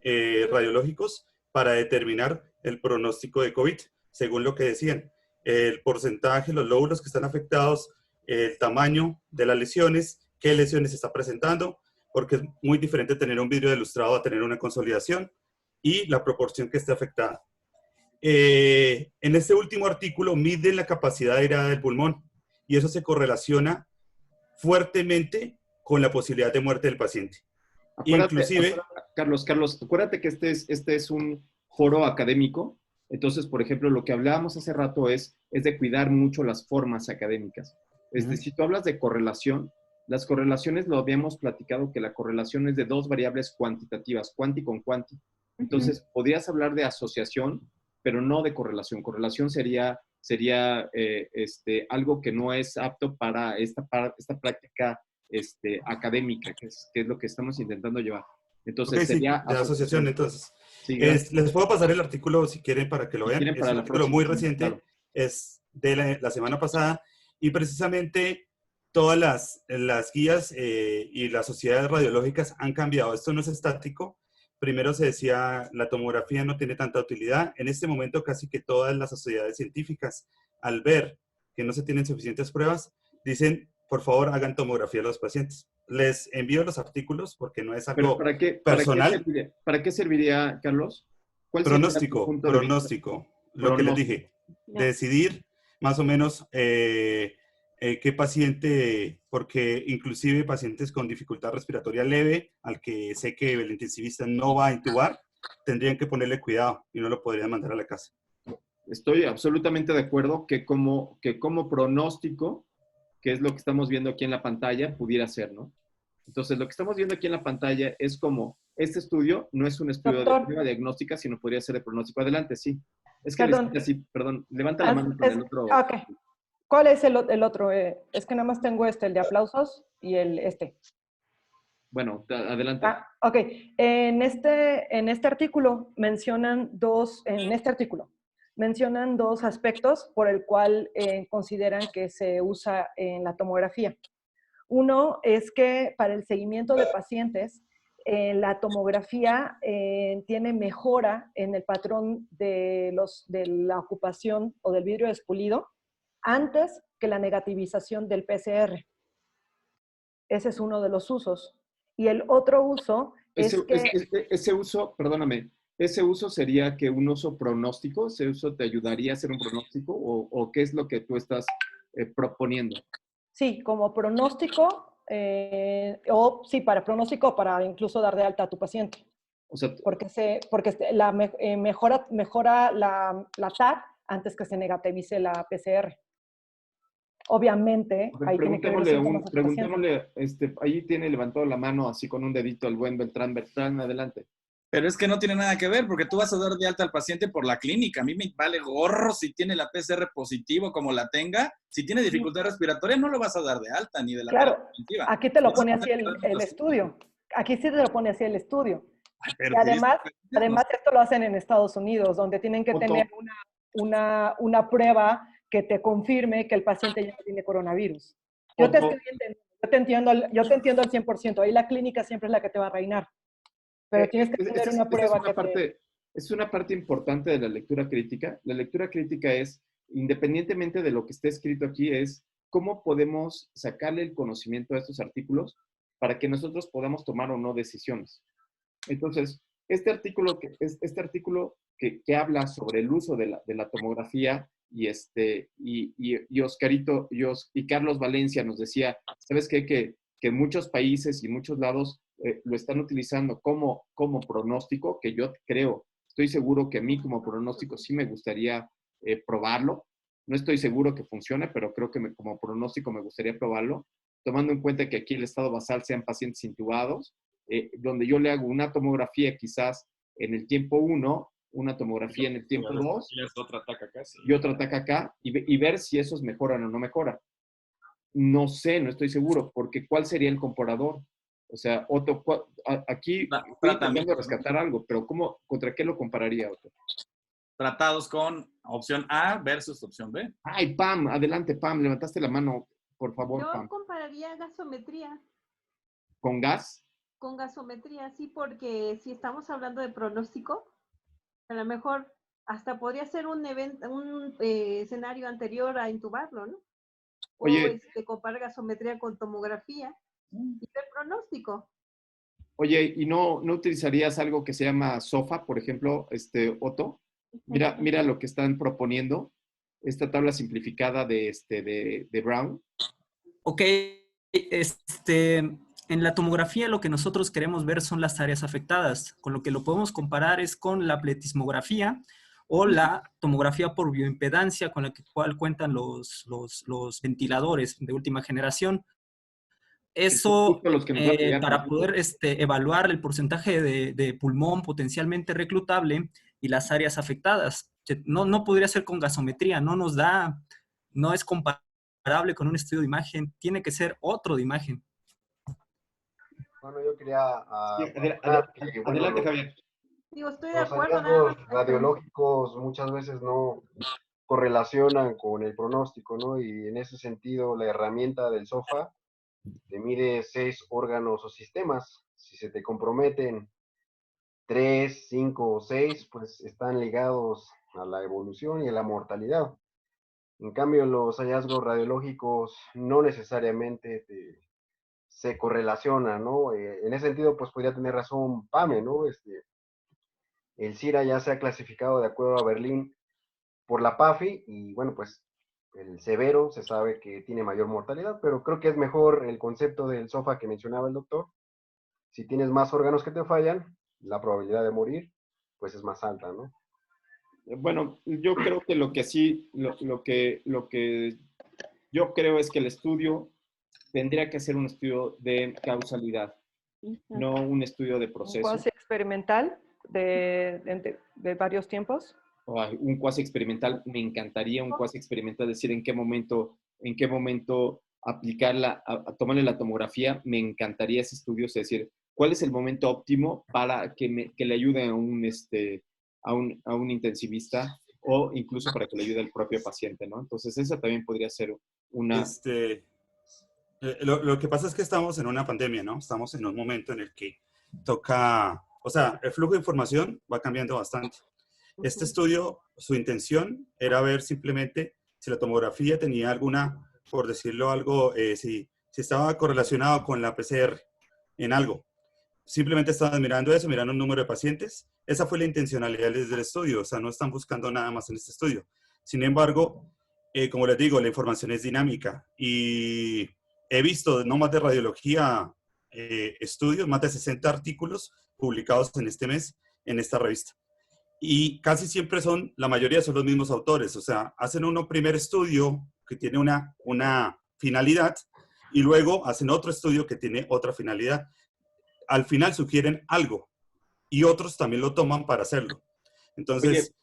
radiológicos para determinar el pronóstico de COVID, según lo que decían. El porcentaje, los lóbulos que están afectados, el tamaño de las lesiones, qué lesiones está presentando, porque es muy diferente tener un vidrio ilustrado a tener una consolidación, y la proporción que esté afectada. En este último artículo miden la capacidad aérea del pulmón, y eso se correlaciona fuertemente con la posibilidad de muerte del paciente. Inclusive, Carlos, acuérdate que este es un foro académico. Entonces, por ejemplo, lo que hablábamos hace rato es de cuidar mucho las formas académicas. Si tú hablas de correlación, las correlaciones lo habíamos platicado, que la correlación es de dos variables cuantitativas, cuanti con cuanti. Entonces, podrías hablar de asociación, pero no de correlación. Correlación sería algo que no es apto para esta práctica académica, que es lo que estamos intentando llevar. Entonces, okay, sería sí, de asociación, entonces. Sí, les puedo pasar el artículo si quieren para que lo vean. Es un artículo muy reciente, claro. Es de la semana pasada, y precisamente todas las guías y las sociedades radiológicas han cambiado. Esto no es estático. Primero se decía la tomografía no tiene tanta utilidad. En este momento casi que todas las sociedades científicas, al ver que no se tienen suficientes pruebas, dicen, por favor, hagan tomografía a los pacientes. Les envío los artículos porque no es algo personal. ¿Para qué serviría, Carlos? ¿Cuál Pronóstico, sería tu punto de vista? lo que les dije. Decidir más o menos qué paciente, porque inclusive pacientes con dificultad respiratoria leve, al que sé que el intensivista no va a intubar, tendrían que ponerle cuidado y no lo podrían mandar a la casa. Estoy absolutamente de acuerdo que como pronóstico, que es lo que estamos viendo aquí en la pantalla, pudiera ser, ¿no? Entonces, lo que estamos viendo aquí en la pantalla es como este estudio no es un estudio de prueba diagnóstica, sino podría ser de pronóstico. Adelante, sí. Es que perdón, levanta la mano con el otro. Ok. ¿Cuál es el otro? Es que nada más tengo el de aplausos y este. Bueno, adelante. Ok. En este artículo mencionan dos aspectos por el cual consideran que se usa en la tomografía. Uno es que para el seguimiento de pacientes, la tomografía tiene mejora en el patrón de la ocupación o del vidrio despulido antes que la negativización del PCR. Ese es uno de los usos. Y el otro uso ese uso, perdóname, ¿ese uso sería que un uso pronóstico? ¿Ese uso te ayudaría a hacer un pronóstico? ¿O qué es lo que tú estás proponiendo? Sí, como pronóstico, o sí, para pronóstico, para incluso dar de alta a tu paciente. O sea, porque mejora la TAC antes que se negativice la PCR. Obviamente, ahí tiene que ver los síntomas de tu paciente. Preguntémosle, ahí tiene levantado la mano así con un dedito el buen Beltrán, adelante. Pero es que no tiene nada que ver, porque tú vas a dar de alta al paciente por la clínica. A mí me vale gorro si tiene la PCR positivo como la tenga. Si tiene dificultad respiratoria, no lo vas a dar de alta ni de la Claro, preventiva. aquí te lo pone así el estudio. Aquí sí te lo pone así el estudio. Pero y además esto lo hacen en Estados Unidos, donde tienen que tener una prueba que te confirme que el paciente ya no tiene coronavirus. Yo te entiendo al 100%. Ahí la clínica siempre es la que te va a reinar. Pero tienes que tener una prueba Es una parte importante de la lectura crítica. La lectura crítica es, independientemente de lo que esté escrito aquí, es cómo podemos sacarle el conocimiento a estos artículos para que nosotros podamos tomar o no decisiones. Entonces, este artículo que habla sobre el uso de la tomografía y Oscarito y Carlos Valencia nos decía, ¿sabes qué? Que en muchos países y muchos lados lo están utilizando como pronóstico, que yo estoy seguro que a mí como pronóstico sí me gustaría probarlo. No estoy seguro que funcione, pero creo que como pronóstico me gustaría probarlo, tomando en cuenta que aquí el estado basal sean pacientes intubados, donde yo le hago una tomografía quizás en el tiempo 1, una tomografía en el tiempo 2, y otra ataca acá, sí. Y otra ataca acá, y ver si esos mejoran o no mejoran. No sé, no estoy seguro, porque ¿cuál sería el comparador? O sea, Otto, aquí estoy intentando rescatar algo, pero ¿contra qué lo compararía, Otto? Tratados con opción A versus opción B. Ay, Pam, adelante, Pam, levantaste la mano, por favor, Pam. Yo compararía gasometría. ¿Con gas? Con gasometría, sí, porque si estamos hablando de pronóstico, a lo mejor hasta podría ser un escenario anterior a intubarlo, ¿no? Oye, O comparar gasometría con tomografía y ver pronóstico. Oye, ¿y no utilizarías algo que se llama SOFA, por ejemplo, Otto? Mira lo que están proponiendo, esta tabla simplificada de Brown. Ok, en la tomografía lo que nosotros queremos ver son las áreas afectadas. Con lo que lo podemos comparar es con la pletismografía o la tomografía por bioimpedancia, con la cual cuentan los ventiladores de última generación. Eso, para poder evaluar el porcentaje de pulmón potencialmente reclutable y las áreas afectadas. No podría ser con gasometría, no es comparable con un estudio de imagen, tiene que ser otro de imagen. Bueno, yo quería... adelante, Javier. Digo, estoy de Los acuerdo. hallazgos radiológicos muchas veces no correlacionan con el pronóstico, ¿no? Y en ese sentido, la herramienta del SOFA te mide 6 órganos o sistemas. Si se te comprometen 3, 5 o 6, pues están ligados a la evolución y a la mortalidad. En cambio, los hallazgos radiológicos no necesariamente se correlacionan, ¿no? En ese sentido, pues podría tener razón Pame, ¿no? El CIRA ya se ha clasificado de acuerdo a Berlín por la PAFI y bueno, pues el severo se sabe que tiene mayor mortalidad, pero creo que es mejor el concepto del SOFA que mencionaba el doctor. Si tienes más órganos que te fallan, la probabilidad de morir pues es más alta, ¿no? Bueno, yo creo que lo que yo creo es que el estudio tendría que ser un estudio de causalidad, no un estudio de proceso. ¿Un cuasi experimental de varios tiempos? Un cuasi experimental, me encantaría un cuasi experimental, decir en qué momento en qué momento aplicarla, a tomarle la tomografía. Me encantaría ese estudio, es decir, cuál es el momento óptimo para que le ayude a un intensivista o incluso para que le ayude al propio paciente, ¿no? Entonces, esa también podría ser una... Lo que pasa es que estamos en una pandemia, ¿no? Estamos en un momento en el que toca, o sea, el flujo de información va cambiando bastante. Este estudio, su intención era ver simplemente si la tomografía tenía alguna, por decirlo algo, si estaba correlacionado con la PCR en algo. Simplemente estaban mirando eso, mirando un número de pacientes. Esa fue la intencionalidad del estudio, o sea, no están buscando nada más en este estudio. Sin embargo, como les digo, la información es dinámica y he visto, no más de radiología, estudios, más de 60 artículos publicados en este mes en esta revista. Y casi siempre la mayoría son los mismos autores, o sea, hacen un primer estudio que tiene una finalidad y luego hacen otro estudio que tiene otra finalidad. Al final sugieren algo y otros también lo toman para hacerlo. Entonces,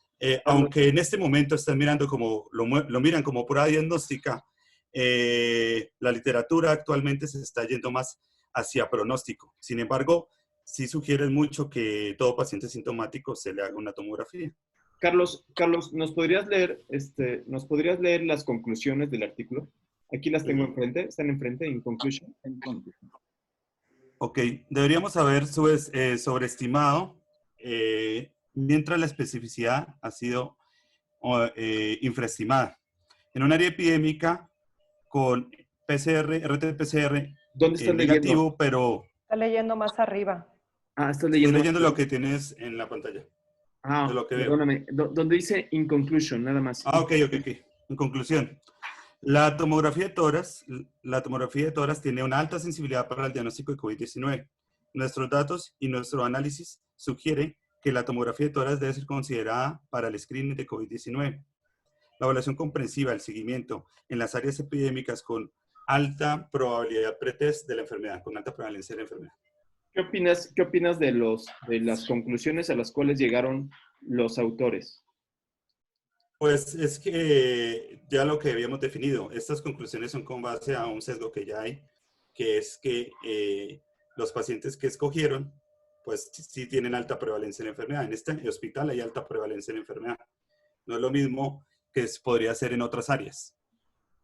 aunque en este momento están mirando lo miran como prueba diagnóstica, la literatura actualmente se está yendo más hacia pronóstico. Sin embargo, sí sugieren mucho que todo paciente sintomático se le haga una tomografía. Carlos, ¿nos podrías leer las conclusiones del artículo? Aquí las tengo enfrente, están enfrente, en conclusion. Ok, deberíamos haber sobreestimado mientras la especificidad ha sido infraestimada. En un área epidémica con PCR, RT-PCR negativo, pero... Está leyendo más arriba. Estoy leyendo lo que tienes en la pantalla. De lo que perdóname, donde dice in conclusion, nada más. Ok. En conclusión, la tomografía de tórax tiene una alta sensibilidad para el diagnóstico de COVID-19. Nuestros datos y nuestro análisis sugieren que la tomografía de tórax debe ser considerada para el screening de COVID-19. La evaluación comprensiva, el seguimiento en las áreas epidémicas con alta probabilidad pretest de la enfermedad, con alta prevalencia de la enfermedad. ¿Qué opinas de las conclusiones a las cuales llegaron los autores? Pues es que ya lo que habíamos definido, estas conclusiones son con base a un sesgo que ya hay, que es que los pacientes que escogieron, pues sí tienen alta prevalencia de la enfermedad. En este hospital hay alta prevalencia de la enfermedad. No es lo mismo que podría ser en otras áreas.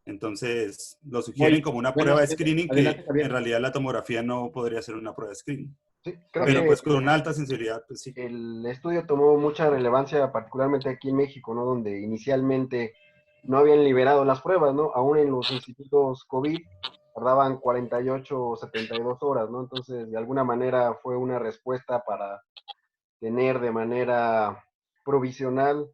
Entonces, lo sugieren como una prueba de screening, que en realidad la tomografía no podría ser una prueba de screening. Sí, pero pues con una alta sensibilidad, pues sí. El estudio tomó mucha relevancia, particularmente aquí en México, ¿no? Donde inicialmente no habían liberado las pruebas, ¿no? Aún en los institutos COVID tardaban 48 o 72 horas, ¿no? Entonces, de alguna manera fue una respuesta para tener de manera provisional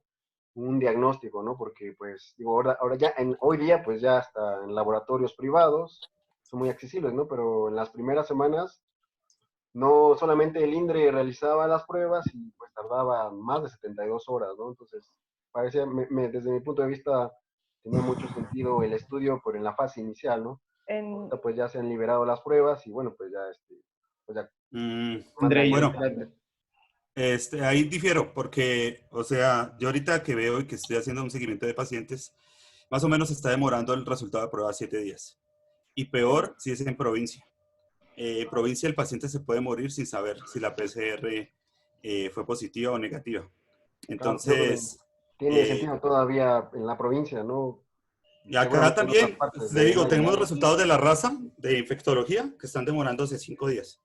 un diagnóstico, ¿no? Porque, pues, digo, ahora ya, hoy día, pues ya hasta en laboratorios privados son muy accesibles, ¿no? Pero en las primeras semanas, no solamente el INDRE realizaba las pruebas y pues tardaba más de 72 horas, ¿no? Entonces, parecía, desde mi punto de vista, tenía mucho sentido el estudio, pero en la fase inicial, ¿no? Ahorita, pues ya se han liberado las pruebas y bueno, pues ya, pues ya. Bueno, ahí difiero, porque, o sea, yo ahorita que veo y que estoy haciendo un seguimiento de pacientes, más o menos está demorando el resultado de prueba 7 días. Y peor si es en provincia. En provincia el paciente se puede morir sin saber si la PCR fue positiva o negativa. Entonces... Tiene sentido todavía en la provincia, ¿no? Y acá también, le digo, tenemos resultados de la raza de infectología que están demorándose 5 días.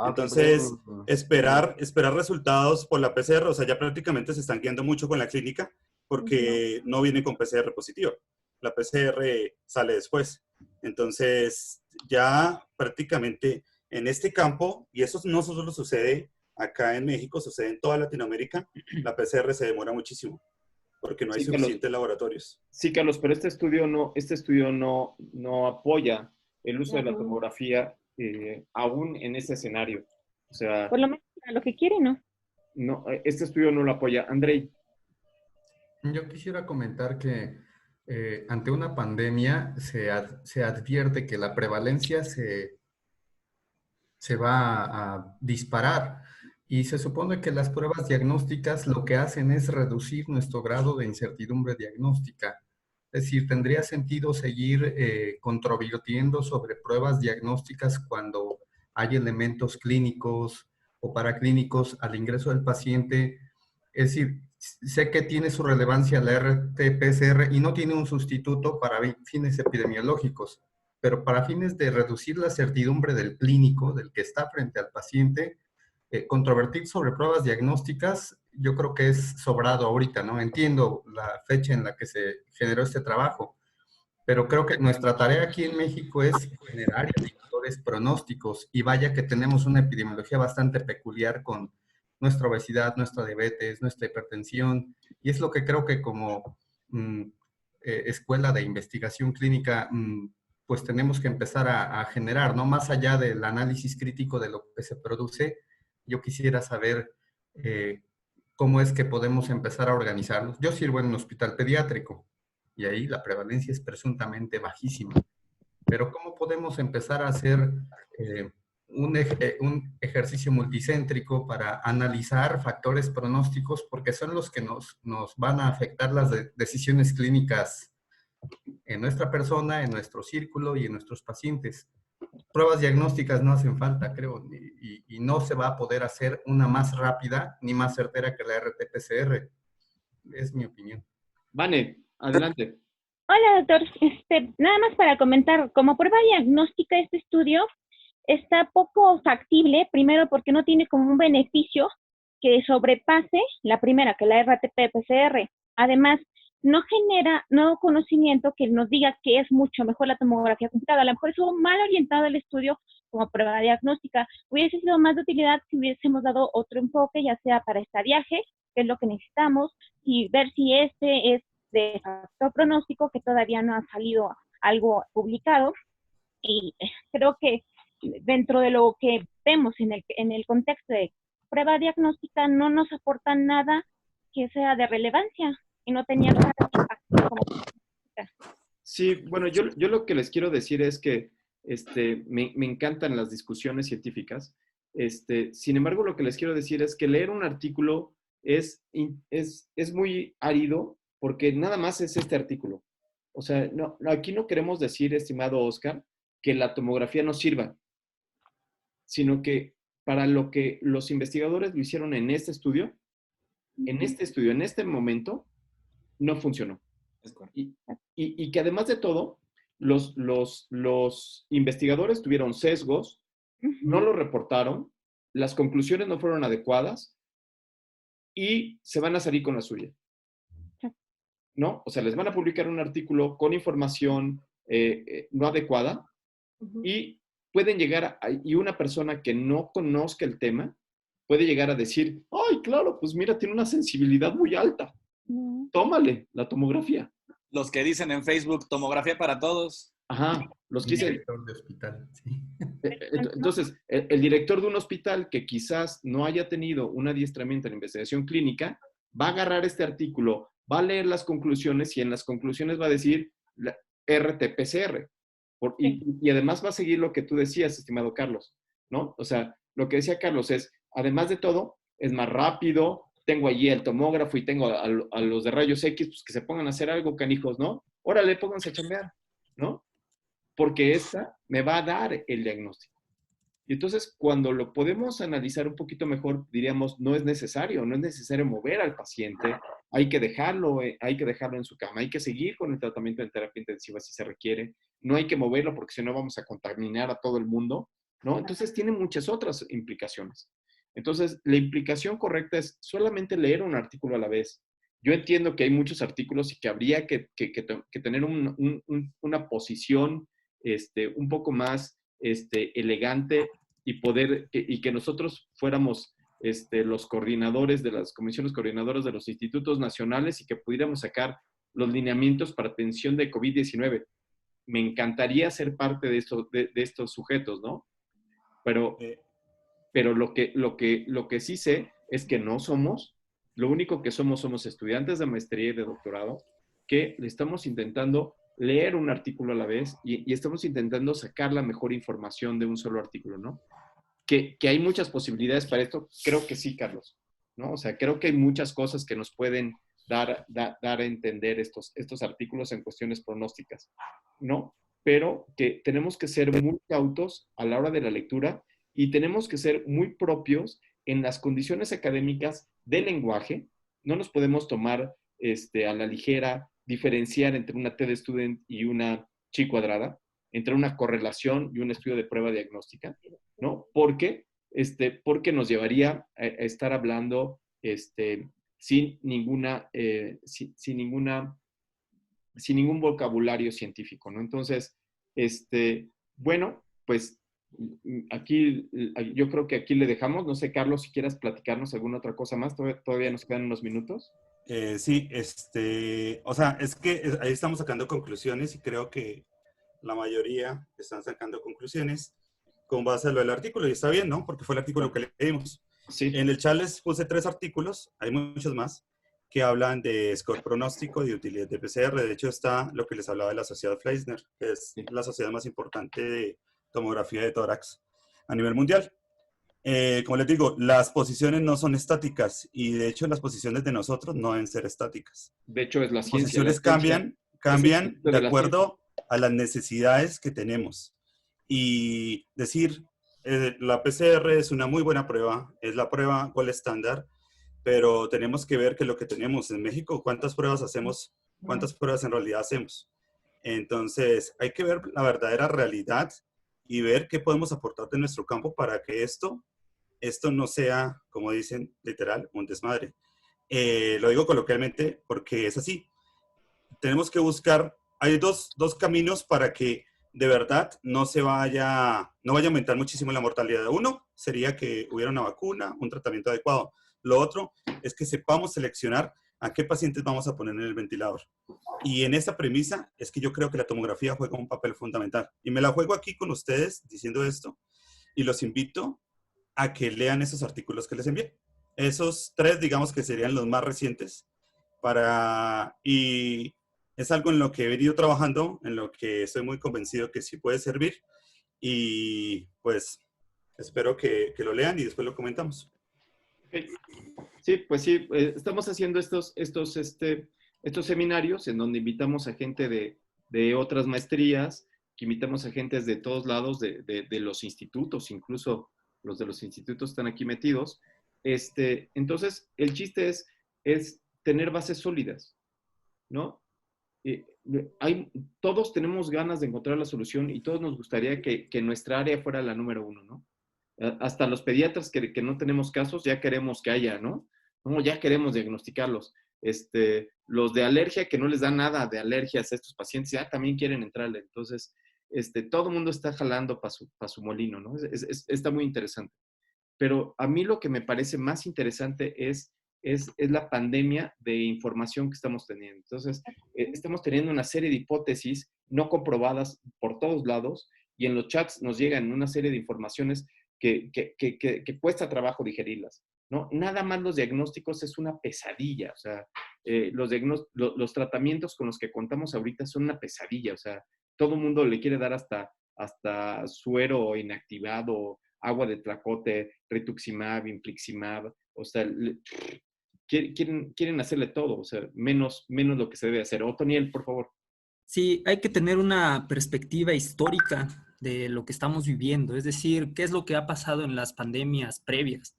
Entonces, esperar resultados por la PCR, o sea, ya prácticamente se están guiando mucho con la clínica porque no vienen con PCR positiva. La PCR sale después. Entonces, ya prácticamente en este campo, y eso no solo sucede acá en México, sucede en toda Latinoamérica, la PCR se demora muchísimo porque no hay suficientes laboratorios. Sí, Carlos, pero este estudio no apoya el uso de la tomografía aún en ese escenario. O sea, por lo menos a lo que quiere, ¿no? No, este estudio no lo apoya. Andrei. Yo quisiera comentar que ante una pandemia se advierte que la prevalencia se va a disparar y se supone que las pruebas diagnósticas lo que hacen es reducir nuestro grado de incertidumbre diagnóstica. Es decir, ¿tendría sentido seguir controvirtiendo sobre pruebas diagnósticas cuando hay elementos clínicos o paraclínicos al ingreso del paciente? Es decir, sé que tiene su relevancia la RT-PCR y no tiene un sustituto para fines epidemiológicos, pero para fines de reducir la certidumbre del clínico, del que está frente al paciente, controvertir sobre pruebas diagnósticas, yo creo que es sobrado ahorita, ¿no? Entiendo la fecha en la que se generó este trabajo, pero creo que nuestra tarea aquí en México es generar indicadores pronósticos y vaya que tenemos una epidemiología bastante peculiar con nuestra obesidad, nuestra diabetes, nuestra hipertensión, y es lo que creo que como escuela de investigación clínica, pues tenemos que empezar a generar, ¿no? Más allá del análisis crítico de lo que se produce, yo quisiera saber cómo es que podemos empezar a organizarnos. Yo sirvo en un hospital pediátrico y ahí la prevalencia es presuntamente bajísima. Pero ¿cómo podemos empezar a hacer un ejercicio multicéntrico para analizar factores pronósticos? Porque son los que nos van a afectar las decisiones clínicas en nuestra persona, en nuestro círculo y en nuestros pacientes. Pruebas diagnósticas no hacen falta, creo, y no se va a poder hacer una más rápida ni más certera que la RT-PCR. Es mi opinión. Vane, adelante. Hola, doctor. Nada más para comentar, como prueba diagnóstica, este estudio está poco factible, primero porque no tiene como un beneficio que sobrepase la primera, que la RT-PCR. Además, no genera nuevo conocimiento que nos diga que es mucho mejor la tomografía computada. A lo mejor estuvo mal orientado el estudio como prueba diagnóstica. Hubiese sido más de utilidad si hubiésemos dado otro enfoque, ya sea para estadiaje, que es lo que necesitamos, y ver si este es de factor pronóstico, que todavía no ha salido algo publicado. Y creo que dentro de lo que vemos en el contexto de prueba diagnóstica, no nos aporta nada que sea de relevancia. Y no tenía nada como... Sí, bueno, yo lo que les quiero decir es que me encantan las discusiones científicas. Sin embargo, lo que les quiero decir es que leer un artículo es muy árido porque nada más es este artículo. O sea, no, aquí no queremos decir, estimado Oscar, que la tomografía no sirva, sino que para lo que los investigadores lo hicieron en este estudio, en este momento, no funcionó. Y que además de todo, los investigadores tuvieron sesgos, no lo reportaron, las conclusiones no fueron adecuadas y se van a salir con la suya. ¿No? O sea, les van a publicar un artículo con información no adecuada y pueden llegar y una persona que no conozca el tema puede llegar a decir, ay, claro, pues mira, tiene una sensibilidad muy alta. Tómale la tomografía. Los que dicen en Facebook, tomografía para todos. Ajá, los que dicen. Director de hospital, sí. Entonces, el director de un hospital que quizás no haya tenido un adiestramiento en investigación clínica, va a agarrar este artículo, va a leer las conclusiones y en las conclusiones va a decir RT-PCR. Y además va a seguir lo que tú decías, estimado Carlos, ¿no? O sea, lo que decía Carlos es, además de todo, es más rápido, tengo allí el tomógrafo y tengo a los de rayos X, pues que se pongan a hacer algo, canijos, ¿no? Órale, pónganse a chambear, ¿no? Porque esta me va a dar el diagnóstico. Y entonces, cuando lo podemos analizar un poquito mejor, diríamos, no es necesario mover al paciente, hay que dejarlo en su cama, hay que seguir con el tratamiento de terapia intensiva si se requiere, no hay que moverlo porque si no vamos a contaminar a todo el mundo, ¿no? Entonces, tiene muchas otras implicaciones. Entonces, la implicación correcta es solamente leer un artículo a la vez. Yo entiendo que hay muchos artículos y que habría que tener una posición un poco más elegante y que nosotros fuéramos los coordinadores de las comisiones coordinadoras de los institutos nacionales y que pudiéramos sacar los lineamientos para atención de COVID-19. Me encantaría ser parte de estos sujetos, ¿no? Pero lo que sí sé es que no somos, lo único que somos estudiantes de maestría y de doctorado que le estamos intentando leer un artículo a la vez y estamos intentando sacar la mejor información de un solo artículo, ¿no? Que hay muchas posibilidades para esto, creo que sí, Carlos, ¿no? O sea, creo que hay muchas cosas que nos pueden dar a entender estos artículos en cuestiones pronósticas, ¿no? Pero que tenemos que ser muy cautos a la hora de la lectura y tenemos que ser muy propios en las condiciones académicas del lenguaje. No nos podemos tomar a la ligera, diferenciar entre una T-de-student y una chi cuadrada, entre una correlación y un estudio de prueba diagnóstica, ¿no? Porque nos llevaría a estar hablando sin ningún vocabulario científico, ¿no? Entonces, bueno, pues aquí, yo creo que aquí le dejamos. No sé, Carlos, si quieras platicarnos alguna otra cosa más, todavía nos quedan unos minutos. Sí, o sea, es que ahí estamos sacando conclusiones y creo que la mayoría están sacando conclusiones con base a lo del artículo, y está bien, ¿no? Porque fue el artículo que leímos. Sí. En el chat les puse 3 artículos, hay muchos más, que hablan de score pronóstico, de utilidad de PCR. De hecho, está lo que les hablaba de la sociedad Fleisner, que es la sociedad más importante de tomografía de tórax a nivel mundial. Como les digo, las posiciones no son estáticas, y de hecho las posiciones de nosotros no deben ser estáticas. De hecho, es la ciencia. Las posiciones cambian de acuerdo a las necesidades que tenemos. Y decir, la PCR es una muy buena prueba, es la prueba gold estándar, pero tenemos que ver que lo que tenemos en México, cuántas pruebas hacemos, cuántas pruebas en realidad hacemos. Entonces, hay que ver la verdadera realidad y ver qué podemos aportar de nuestro campo para que esto no sea, como dicen, literal, un desmadre. Lo digo coloquialmente porque es así. Tenemos que buscar, hay dos caminos para que de verdad no vaya a aumentar muchísimo la mortalidad. Uno sería que hubiera una vacuna, un tratamiento adecuado. Lo otro es que sepamos seleccionar a qué pacientes vamos a poner en el ventilador. Y en esa premisa es que yo creo que la tomografía juega un papel fundamental. Y me la juego aquí con ustedes diciendo esto, y los invito a que lean esos artículos que les envié. Esos 3, digamos, que serían los más recientes, y es algo en lo que he venido trabajando, en lo que estoy muy convencido que sí puede servir, y pues espero que lo lean y después lo comentamos. Okay. Sí, pues sí, estamos haciendo estos seminarios en donde invitamos a gente de otras maestrías, que invitamos a gente de todos lados, de los institutos, incluso los de los institutos están aquí metidos. Entonces, el chiste es tener bases sólidas, ¿no? Todos tenemos ganas de encontrar la solución y todos nos gustaría que nuestra área fuera la número 1, ¿no? Hasta los pediatras que no tenemos casos, ya queremos que haya, ¿no? Ya queremos diagnosticarlos. Los de alergia, que no les da nada de alergias a estos pacientes, ya también quieren entrarle. Entonces, todo el mundo está jalando para su molino, ¿no? Está muy interesante. Pero a mí lo que me parece más interesante es la pandemia de información que estamos teniendo. Entonces, estamos teniendo una serie de hipótesis no comprobadas por todos lados, y en los chats nos llegan una serie de informaciones que cuesta trabajo digerirlas, ¿no? Nada más los diagnósticos es una pesadilla. O sea, los tratamientos con los que contamos ahorita son una pesadilla. O sea, todo el mundo le quiere dar hasta suero inactivado, agua de tlacote, rituximab, infliximab. O sea, quieren hacerle todo, o sea, menos lo que se debe hacer. Otoniel, por favor. Sí, hay que tener una perspectiva histórica de lo que estamos viviendo, es decir, qué es lo que ha pasado en las pandemias previas.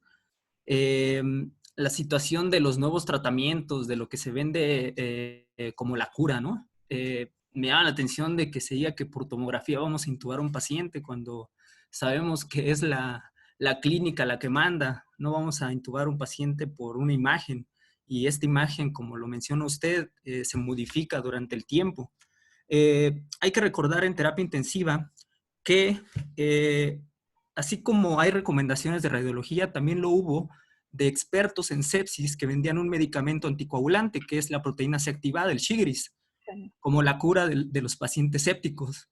La situación de los nuevos tratamientos, de lo que se vende como la cura, ¿no? Me llama la atención de que se diga que por tomografía vamos a intubar a un paciente cuando sabemos que es la clínica la que manda. No vamos a intubar a un paciente por una imagen, y esta imagen, como lo menciona usted, se modifica durante el tiempo. Hay que recordar en terapia intensiva que así como hay recomendaciones de radiología, también lo hubo de expertos en sepsis que vendían un medicamento anticoagulante, que es la proteína C activada, el Shigris, como la cura de los pacientes sépticos.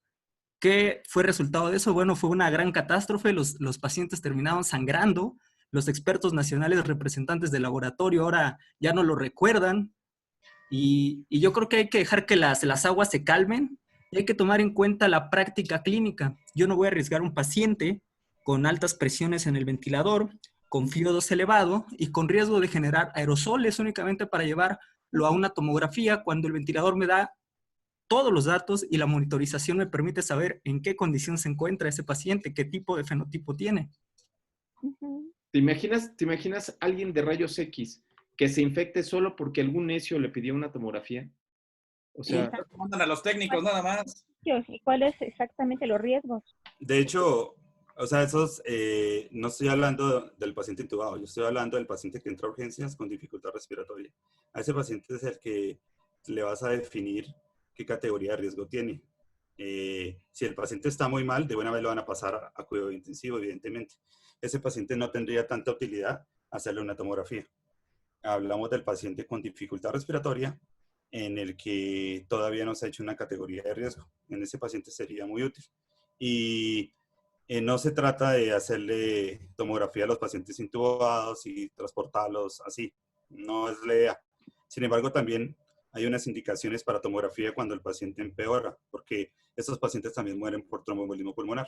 ¿Qué fue resultado de eso? Bueno, fue una gran catástrofe, los pacientes terminaron sangrando, los expertos nacionales representantes del laboratorio ahora ya no lo recuerdan, y yo creo que hay que dejar que las aguas se calmen, y hay que tomar en cuenta la práctica clínica. Yo no voy a arriesgar a un paciente con altas presiones en el ventilador, con FIO2 elevado y con riesgo de generar aerosoles únicamente para llevar a una tomografía cuando el ventilador me da todos los datos y la monitorización me permite saber en qué condición se encuentra ese paciente, qué tipo de fenotipo tiene. ¿Te imaginas alguien de rayos X que se infecte solo porque algún necio le pidió una tomografía? O sea, mandan a los técnicos nada más. ¿Y cuáles exactamente los riesgos? De hecho, o sea, no estoy hablando del paciente intubado, yo estoy hablando del paciente que entra a urgencias con dificultad respiratoria. A ese paciente es el que le vas a definir qué categoría de riesgo tiene. Si el paciente está muy mal, de buena vez lo van a pasar a cuidado intensivo, evidentemente. Ese paciente no tendría tanta utilidad hacerle una tomografía. Hablamos del paciente con dificultad respiratoria, en el que todavía no se ha hecho una categoría de riesgo. En ese paciente sería muy útil. Y no se trata de hacerle tomografía a los pacientes intubados y transportarlos así. No es la idea. Sin embargo, también hay unas indicaciones para tomografía cuando el paciente empeora, porque estos pacientes también mueren por tromboembolismo pulmonar.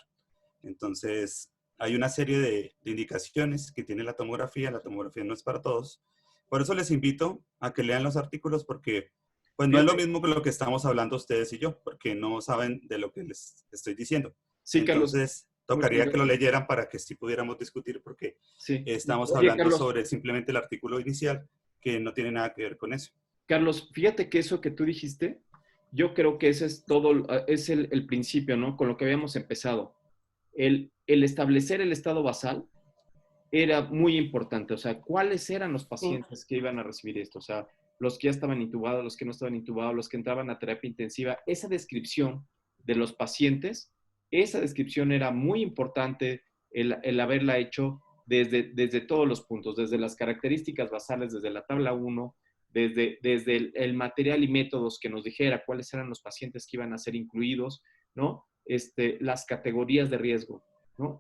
Entonces, hay una serie de indicaciones que tiene la tomografía. La tomografía no es para todos. Por eso les invito a que lean los artículos, porque pues no es lo mismo que lo que estamos hablando ustedes y yo, porque no saben de lo que les estoy diciendo. Sí, Carlos. Entonces, tocaría que lo leyeran para que sí pudiéramos discutir, porque estamos hablando Carlos, sobre simplemente el artículo inicial, que no tiene nada que ver con eso. Carlos, fíjate que eso que tú dijiste, yo creo que ese es todo, es el principio, ¿no? Con lo que habíamos empezado. El establecer el estado basal era muy importante. O sea, ¿cuáles eran los pacientes que iban a recibir esto? O sea, los que ya estaban intubados, los que no estaban intubados, los que entraban a terapia intensiva. Esa descripción de los pacientes, esa descripción era muy importante el haberla hecho desde todos los puntos, desde las características basales, desde la tabla 1, desde el material y métodos que nos dijera cuáles eran los pacientes que iban a ser incluidos, ¿no? Las categorías de riesgo, ¿no?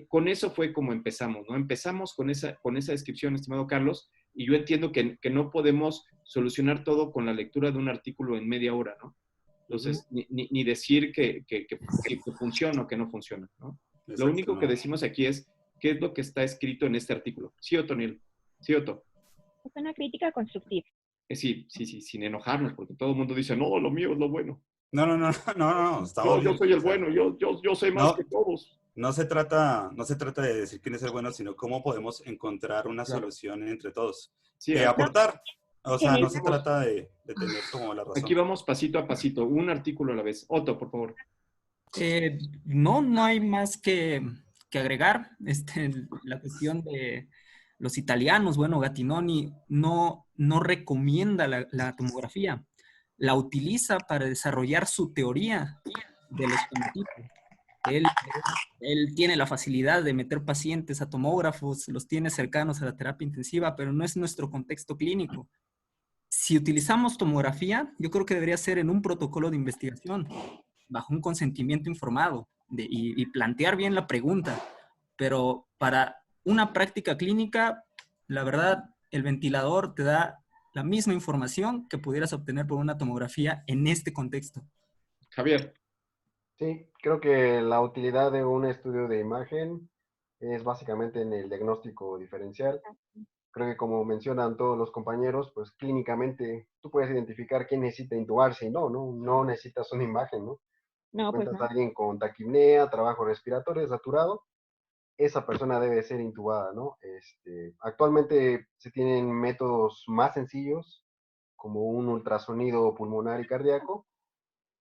Con eso fue como empezamos, ¿no? Empezamos con esa descripción, estimado Carlos, y yo entiendo que no podemos solucionar todo con la lectura de un artículo en media hora, ¿no? Entonces, ni decir que funciona o que no funciona, ¿no? Lo único que decimos aquí es qué es lo que está escrito en este artículo. ¿Sí, Otoniel? ¿Sí, Otto? Es una crítica constructiva. Sí, sin enojarnos, porque todo el mundo dice, no, lo mío es lo bueno. No, yo soy el bueno, yo sé más que todos. No se trata de decir quién es el bueno, sino cómo podemos encontrar una solución entre todos. Sí, aportar. O sea, no se trata de tener como la razón. Aquí vamos pasito a pasito, un artículo a la vez. Otto, por favor. No hay más que agregar. La cuestión de los italianos, bueno, Gattinoni no recomienda la tomografía. La utiliza para desarrollar su teoría de los fenotipos. Él tiene la facilidad de meter pacientes a tomógrafos, los tiene cercanos a la terapia intensiva, pero no es nuestro contexto clínico. Si utilizamos tomografía, yo creo que debería ser en un protocolo de investigación, bajo un consentimiento informado y plantear bien la pregunta. Pero para una práctica clínica, la verdad, el ventilador te da la misma información que pudieras obtener por una tomografía en este contexto. Javier. Sí, creo que la utilidad de un estudio de imagen es básicamente en el diagnóstico diferencial. Creo que como mencionan todos los compañeros, pues clínicamente tú puedes identificar quién necesita intubarse y no necesitas una imagen, ¿no? No, pues Encuentras a alguien con taquipnea, trabajo respiratorio saturado, esa persona debe ser intubada, ¿no? Actualmente se tienen métodos más sencillos, como un ultrasonido pulmonar y cardíaco,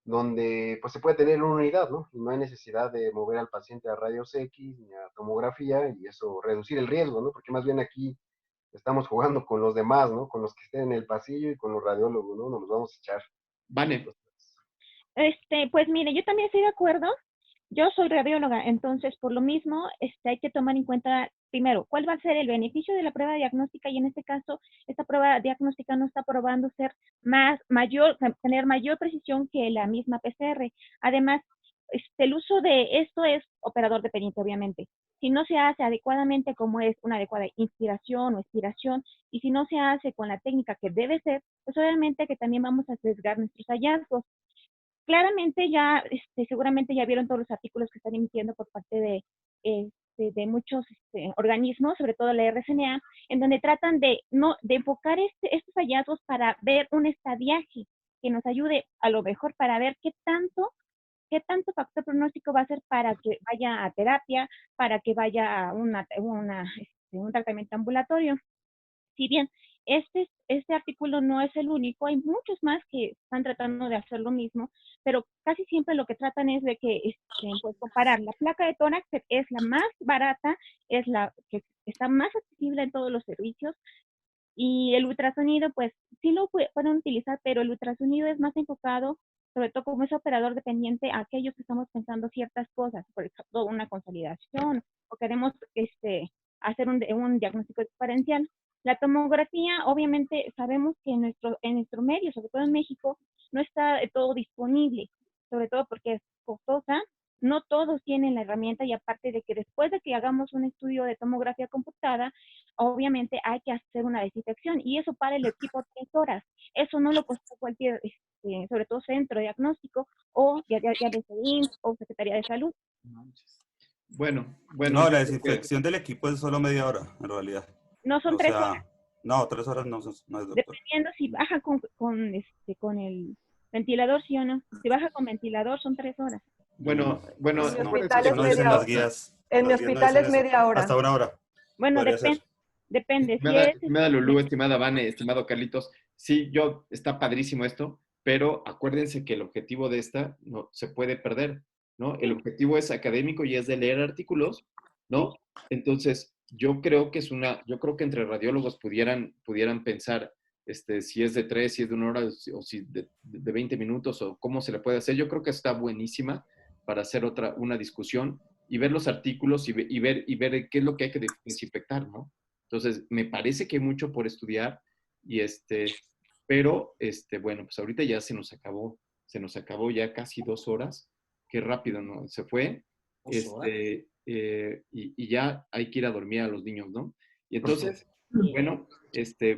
donde pues se puede tener una unidad, ¿no? Y no hay necesidad de mover al paciente a rayos X ni a tomografía y eso reducir el riesgo, ¿no? Porque más bien aquí estamos jugando con los demás, ¿no? Con los que estén en el pasillo y con los radiólogos, ¿no? Nos los vamos a echar. Vale. Pues mire, yo también estoy de acuerdo. Yo soy radióloga, entonces por lo mismo hay que tomar en cuenta primero cuál va a ser el beneficio de la prueba diagnóstica y en este caso esta prueba diagnóstica no está probando tener mayor precisión que la misma PCR. Además, el uso de esto es operador dependiente, obviamente. Si no se hace adecuadamente como es una adecuada inspiración o expiración y si no se hace con la técnica que debe ser, pues obviamente que también vamos a sesgar nuestros hallazgos. Claramente ya, seguramente ya vieron todos los artículos que están emitiendo por parte de de muchos organismos, sobre todo la RSNA, en donde tratan de enfocar estos hallazgos para ver un estadiaje que nos ayude a lo mejor para ver qué tanto factor pronóstico va a ser para que vaya a terapia, para que vaya a un tratamiento ambulatorio. Si bien este artículo no es el único, hay muchos más que están tratando de hacer lo mismo, pero casi siempre lo que tratan es de que pues comparar la placa de tórax, es la más barata, es la que está más accesible en todos los servicios, y el ultrasonido, pues sí lo pueden utilizar, pero el ultrasonido es más enfocado, sobre todo como es operador dependiente, a aquellos que estamos pensando ciertas cosas, por ejemplo, una consolidación, o queremos hacer un diagnóstico diferencial. La tomografía, obviamente, sabemos que en nuestro medio, sobre todo en México, no está de todo disponible, sobre todo porque es costosa. No todos tienen la herramienta, y aparte de que después de que hagamos un estudio de tomografía computada, obviamente hay que hacer una desinfección, y eso para el equipo 3 horas. Eso no lo costó cualquier, sobre todo centro diagnóstico o ya de IMSS o Secretaría de Salud. Bueno. No, la desinfección del equipo es solo media hora, en realidad. No son 3 horas. No, 3 horas no es, doctor. Dependiendo si baja con el ventilador, sí o no. Si baja con ventilador, son 3 horas. Bueno. En mi hospital es media hora. En mi hospital es media hora. Hasta 1 hora. Bueno, depende. Estimada Lulú, estimada Vane, estimado Carlitos, sí, está padrísimo esto, pero acuérdense que el objetivo de esta no se puede perder, ¿no? El objetivo es académico y es de leer artículos, ¿no? Entonces, yo creo que entre radiólogos pudieran pensar si es de 3, si es de 1 hora, o si de 20 minutos, o cómo se le puede hacer. Yo creo que está buenísima para hacer una discusión y ver los artículos y ver qué es lo que hay que desinfectar, ¿no? Entonces, me parece que hay mucho por estudiar, pero bueno, pues ahorita ya se nos acabó ya casi 2 horas. Qué rápido, ¿no? Se fue. Y ya hay que ir a dormir a los niños, ¿no? Y entonces, bueno,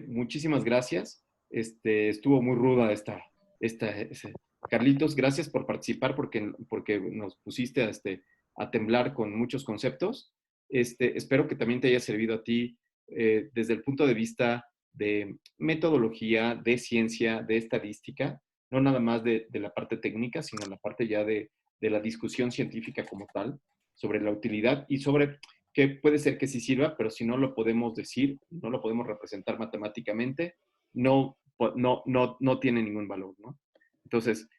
muchísimas gracias. Estuvo muy ruda Carlitos, gracias por participar, porque nos pusiste a temblar con muchos conceptos. Espero que también te haya servido a ti desde el punto de vista de metodología, de ciencia, de estadística, no nada más de la parte técnica, sino la parte ya de la discusión científica como tal, sobre la utilidad y sobre que puede ser que sí sirva, pero si no lo podemos decir, no lo podemos representar matemáticamente, no tiene ningún valor, ¿no? Entonces,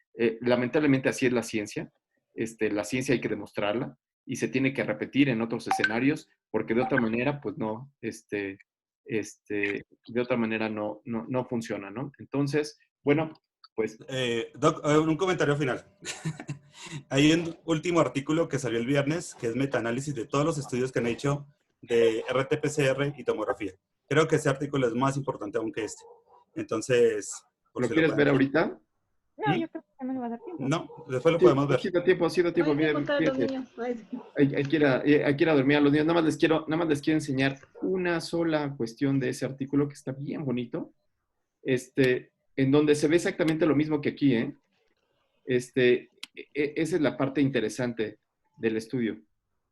lamentablemente así es la ciencia. La ciencia hay que demostrarla y se tiene que repetir en otros escenarios, porque de otra manera, pues no, de otra manera no funciona, ¿no? Entonces, bueno, pues... Doc, un comentario final. Hay un último artículo que salió el viernes, que es metaanálisis de todos los estudios que han hecho de RT-PCR y tomografía. Creo que ese artículo es más importante aún que este. Entonces... ¿Lo quieres ver ahorita? No, yo creo que no me va a dar tiempo. No, después lo podemos ver. Ha sido tiempo. Miren, hay que ir a dormir a los niños. Nada más les quiero enseñar una sola cuestión de ese artículo que está bien bonito. En donde se ve exactamente lo mismo que aquí, ¿eh? Esa es la parte interesante del estudio.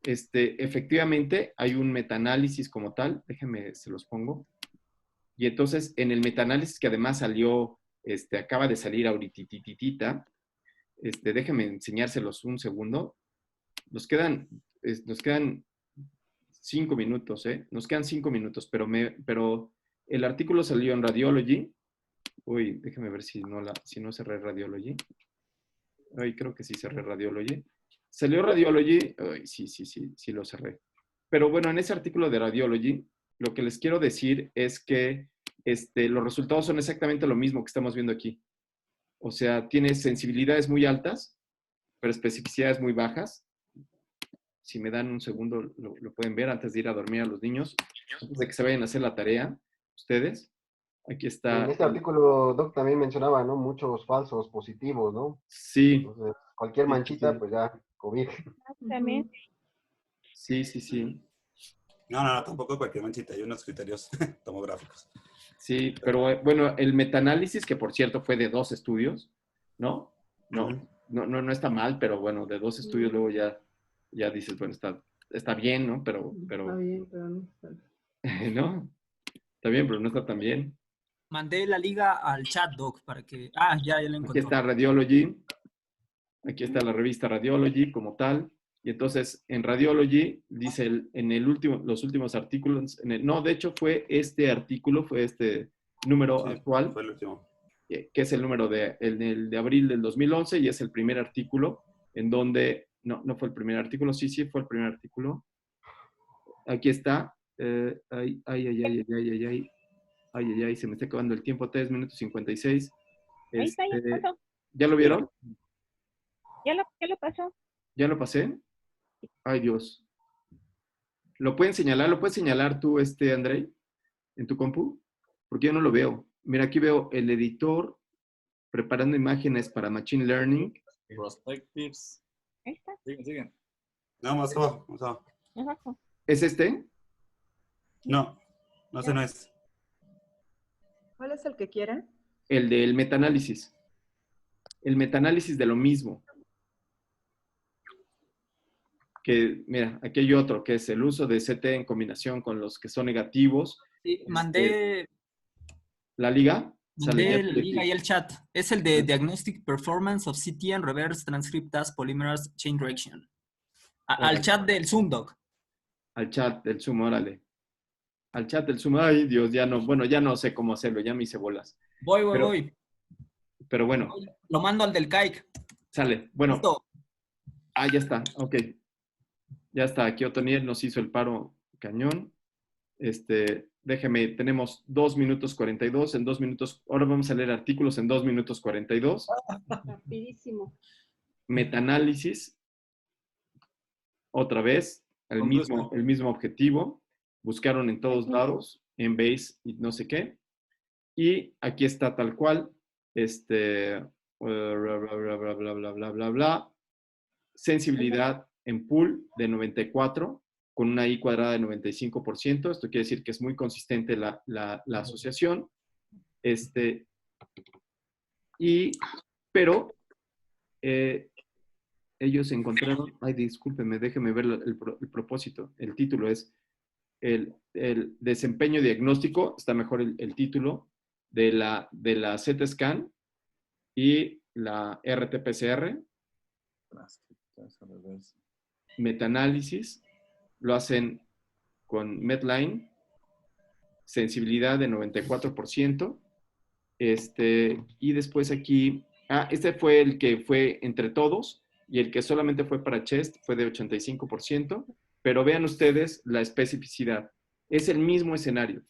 Efectivamente, hay un metaanálisis como tal. Déjenme, se los pongo. Y entonces, en el metaanálisis que además salió, acaba de salir ahoritititita, déjenme enseñárselos un segundo. Nos quedan 5 minutos, ¿eh? Nos quedan 5 minutos, pero el artículo salió en Radiology. Uy, déjame ver si no cerré Radiology. Ay, creo que sí cerré Radiology. Salió Radiology. Ay, sí lo cerré. Pero bueno, en ese artículo de Radiology, lo que les quiero decir es que los resultados son exactamente lo mismo que estamos viendo aquí. O sea, tiene sensibilidades muy altas, pero especificidades muy bajas. Si me dan un segundo, lo pueden ver antes de ir a dormir a los niños, antes de que se vayan a hacer la tarea, ustedes. Aquí está. En este artículo, Doc, también mencionaba, ¿no? Muchos falsos positivos, ¿no? Sí. Entonces, cualquier manchita, pues ya, COVID. Exactamente. Sí. No, tampoco cualquier manchita. Hay unos criterios tomográficos. Sí, pero bueno, el metaanálisis, que por cierto fue de 2 estudios, ¿no? No está mal, pero bueno, de 2 estudios luego ya dices, bueno, está bien, ¿no? Pero Está bien, pero no está bien. ¿no? Está bien, pero no está tan bien. Mandé la liga al chat, Doc, para que... Ah, ya la Aquí encontró. está Radiology. Aquí está la revista Radiology como tal. Y entonces, en Radiology, dice los últimos artículos, no, de hecho fue este artículo, fue este número Sí, actual, fue el último. que es el número el de abril del 2011 y es el primer artículo en donde, no fue el primer artículo, sí, fue el primer artículo. Aquí está. Ay, se me está acabando el tiempo, 3 minutos 56. Ahí está, ya pasó. ¿Ya lo vieron? Ya lo pasó. ¿Ya lo pasé? Ay, Dios. ¿Lo puedes señalar tú, Andrei, en tu compu? Porque yo no lo veo. Mira, aquí veo el editor preparando imágenes para Machine Learning. Perspectives. Ahí está. Siguen. No, más abajo, más abajo. Abajo. ¿Es este? No, ese no es. ¿Cuál es el que quieren? El del metaanálisis. El metaanálisis de lo mismo. Que, mira, aquí hay otro, que es el uso de CT en combinación con los que son negativos. Sí, mandé ¿La liga? la liga y el chat. Es el de Diagnostic Performance of CT and Reverse Transcriptase Polymerase Chain Reaction. Al chat del Zoom, Doc. Al chat del Zoom, órale. Al chat del Zoom, ay Dios, ya no sé cómo hacerlo, ya me hice bolas. Voy. Pero bueno. Lo mando al del Kike. Sale, bueno. Listo. Ya está, ok. Ya está, aquí Otoniel nos hizo el paro cañón. Déjeme, tenemos 2 minutos 42, en 2 minutos, ahora vamos a leer artículos en 2 minutos 42. Rapidísimo. Metaanálisis, otra vez, el mismo objetivo, buscaron en todos lados, en Base y no sé qué, y aquí está tal cual, sensibilidad en pool de 94, con una I cuadrada de 95%. Esto quiere decir que es muy consistente la asociación. Pero ellos encontraron, ay, discúlpenme, déjenme ver el propósito. El título es el desempeño diagnóstico, está mejor el título, de la CT-scan y la RT-PCR. Metaanálisis, lo hacen con Medline, sensibilidad de 94%. Y después aquí, este fue el que fue entre todos, y el que solamente fue para chest fue de 85%, pero vean ustedes la especificidad. Es el mismo escenario.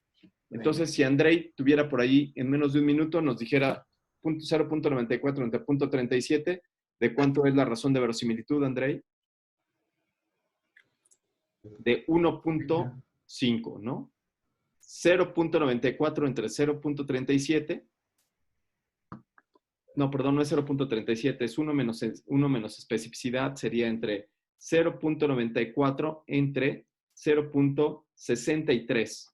Entonces, si Andrei tuviera por ahí en menos de un minuto, nos dijera 0.94 entre 0.37, ¿de cuánto es la razón de verosimilitud, Andrei? De 1.5, ¿no? 0.94 entre 0.37. No, perdón, no es 0.37, es 1 menos especificidad, sería entre 0.94 entre 0.63.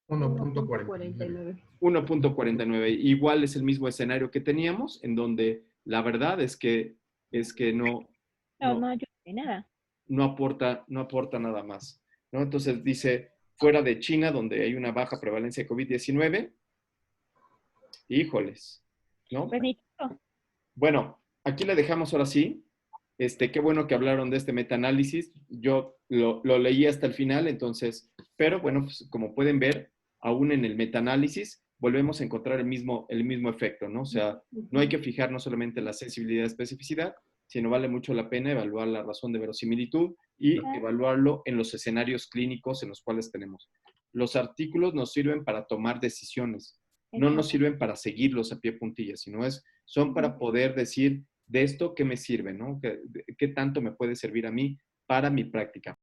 1.49. 1.49. Igual es el mismo escenario que teníamos, en donde la verdad es que no ayuda de nada. No aporta nada más, ¿no? Entonces dice, fuera de China, donde hay una baja prevalencia de COVID-19, híjoles, ¿no? Bueno, aquí le dejamos ahora sí. Qué bueno que hablaron de este metaanálisis. Yo lo leí hasta el final, entonces, pero bueno, pues, como pueden ver, aún en el metaanálisis volvemos a encontrar el mismo efecto, ¿no? O sea, no hay que fijarnos solamente en la sensibilidad y especificidad, sino vale mucho la pena evaluar la razón de verosimilitud y evaluarlo en los escenarios clínicos en los cuales tenemos. Los artículos nos sirven para tomar decisiones, no nos sirven para seguirlos a pie puntilla, sino son para poder decir, de esto, ¿qué me sirve, no? ¿Qué tanto me puede servir a mí para mi práctica?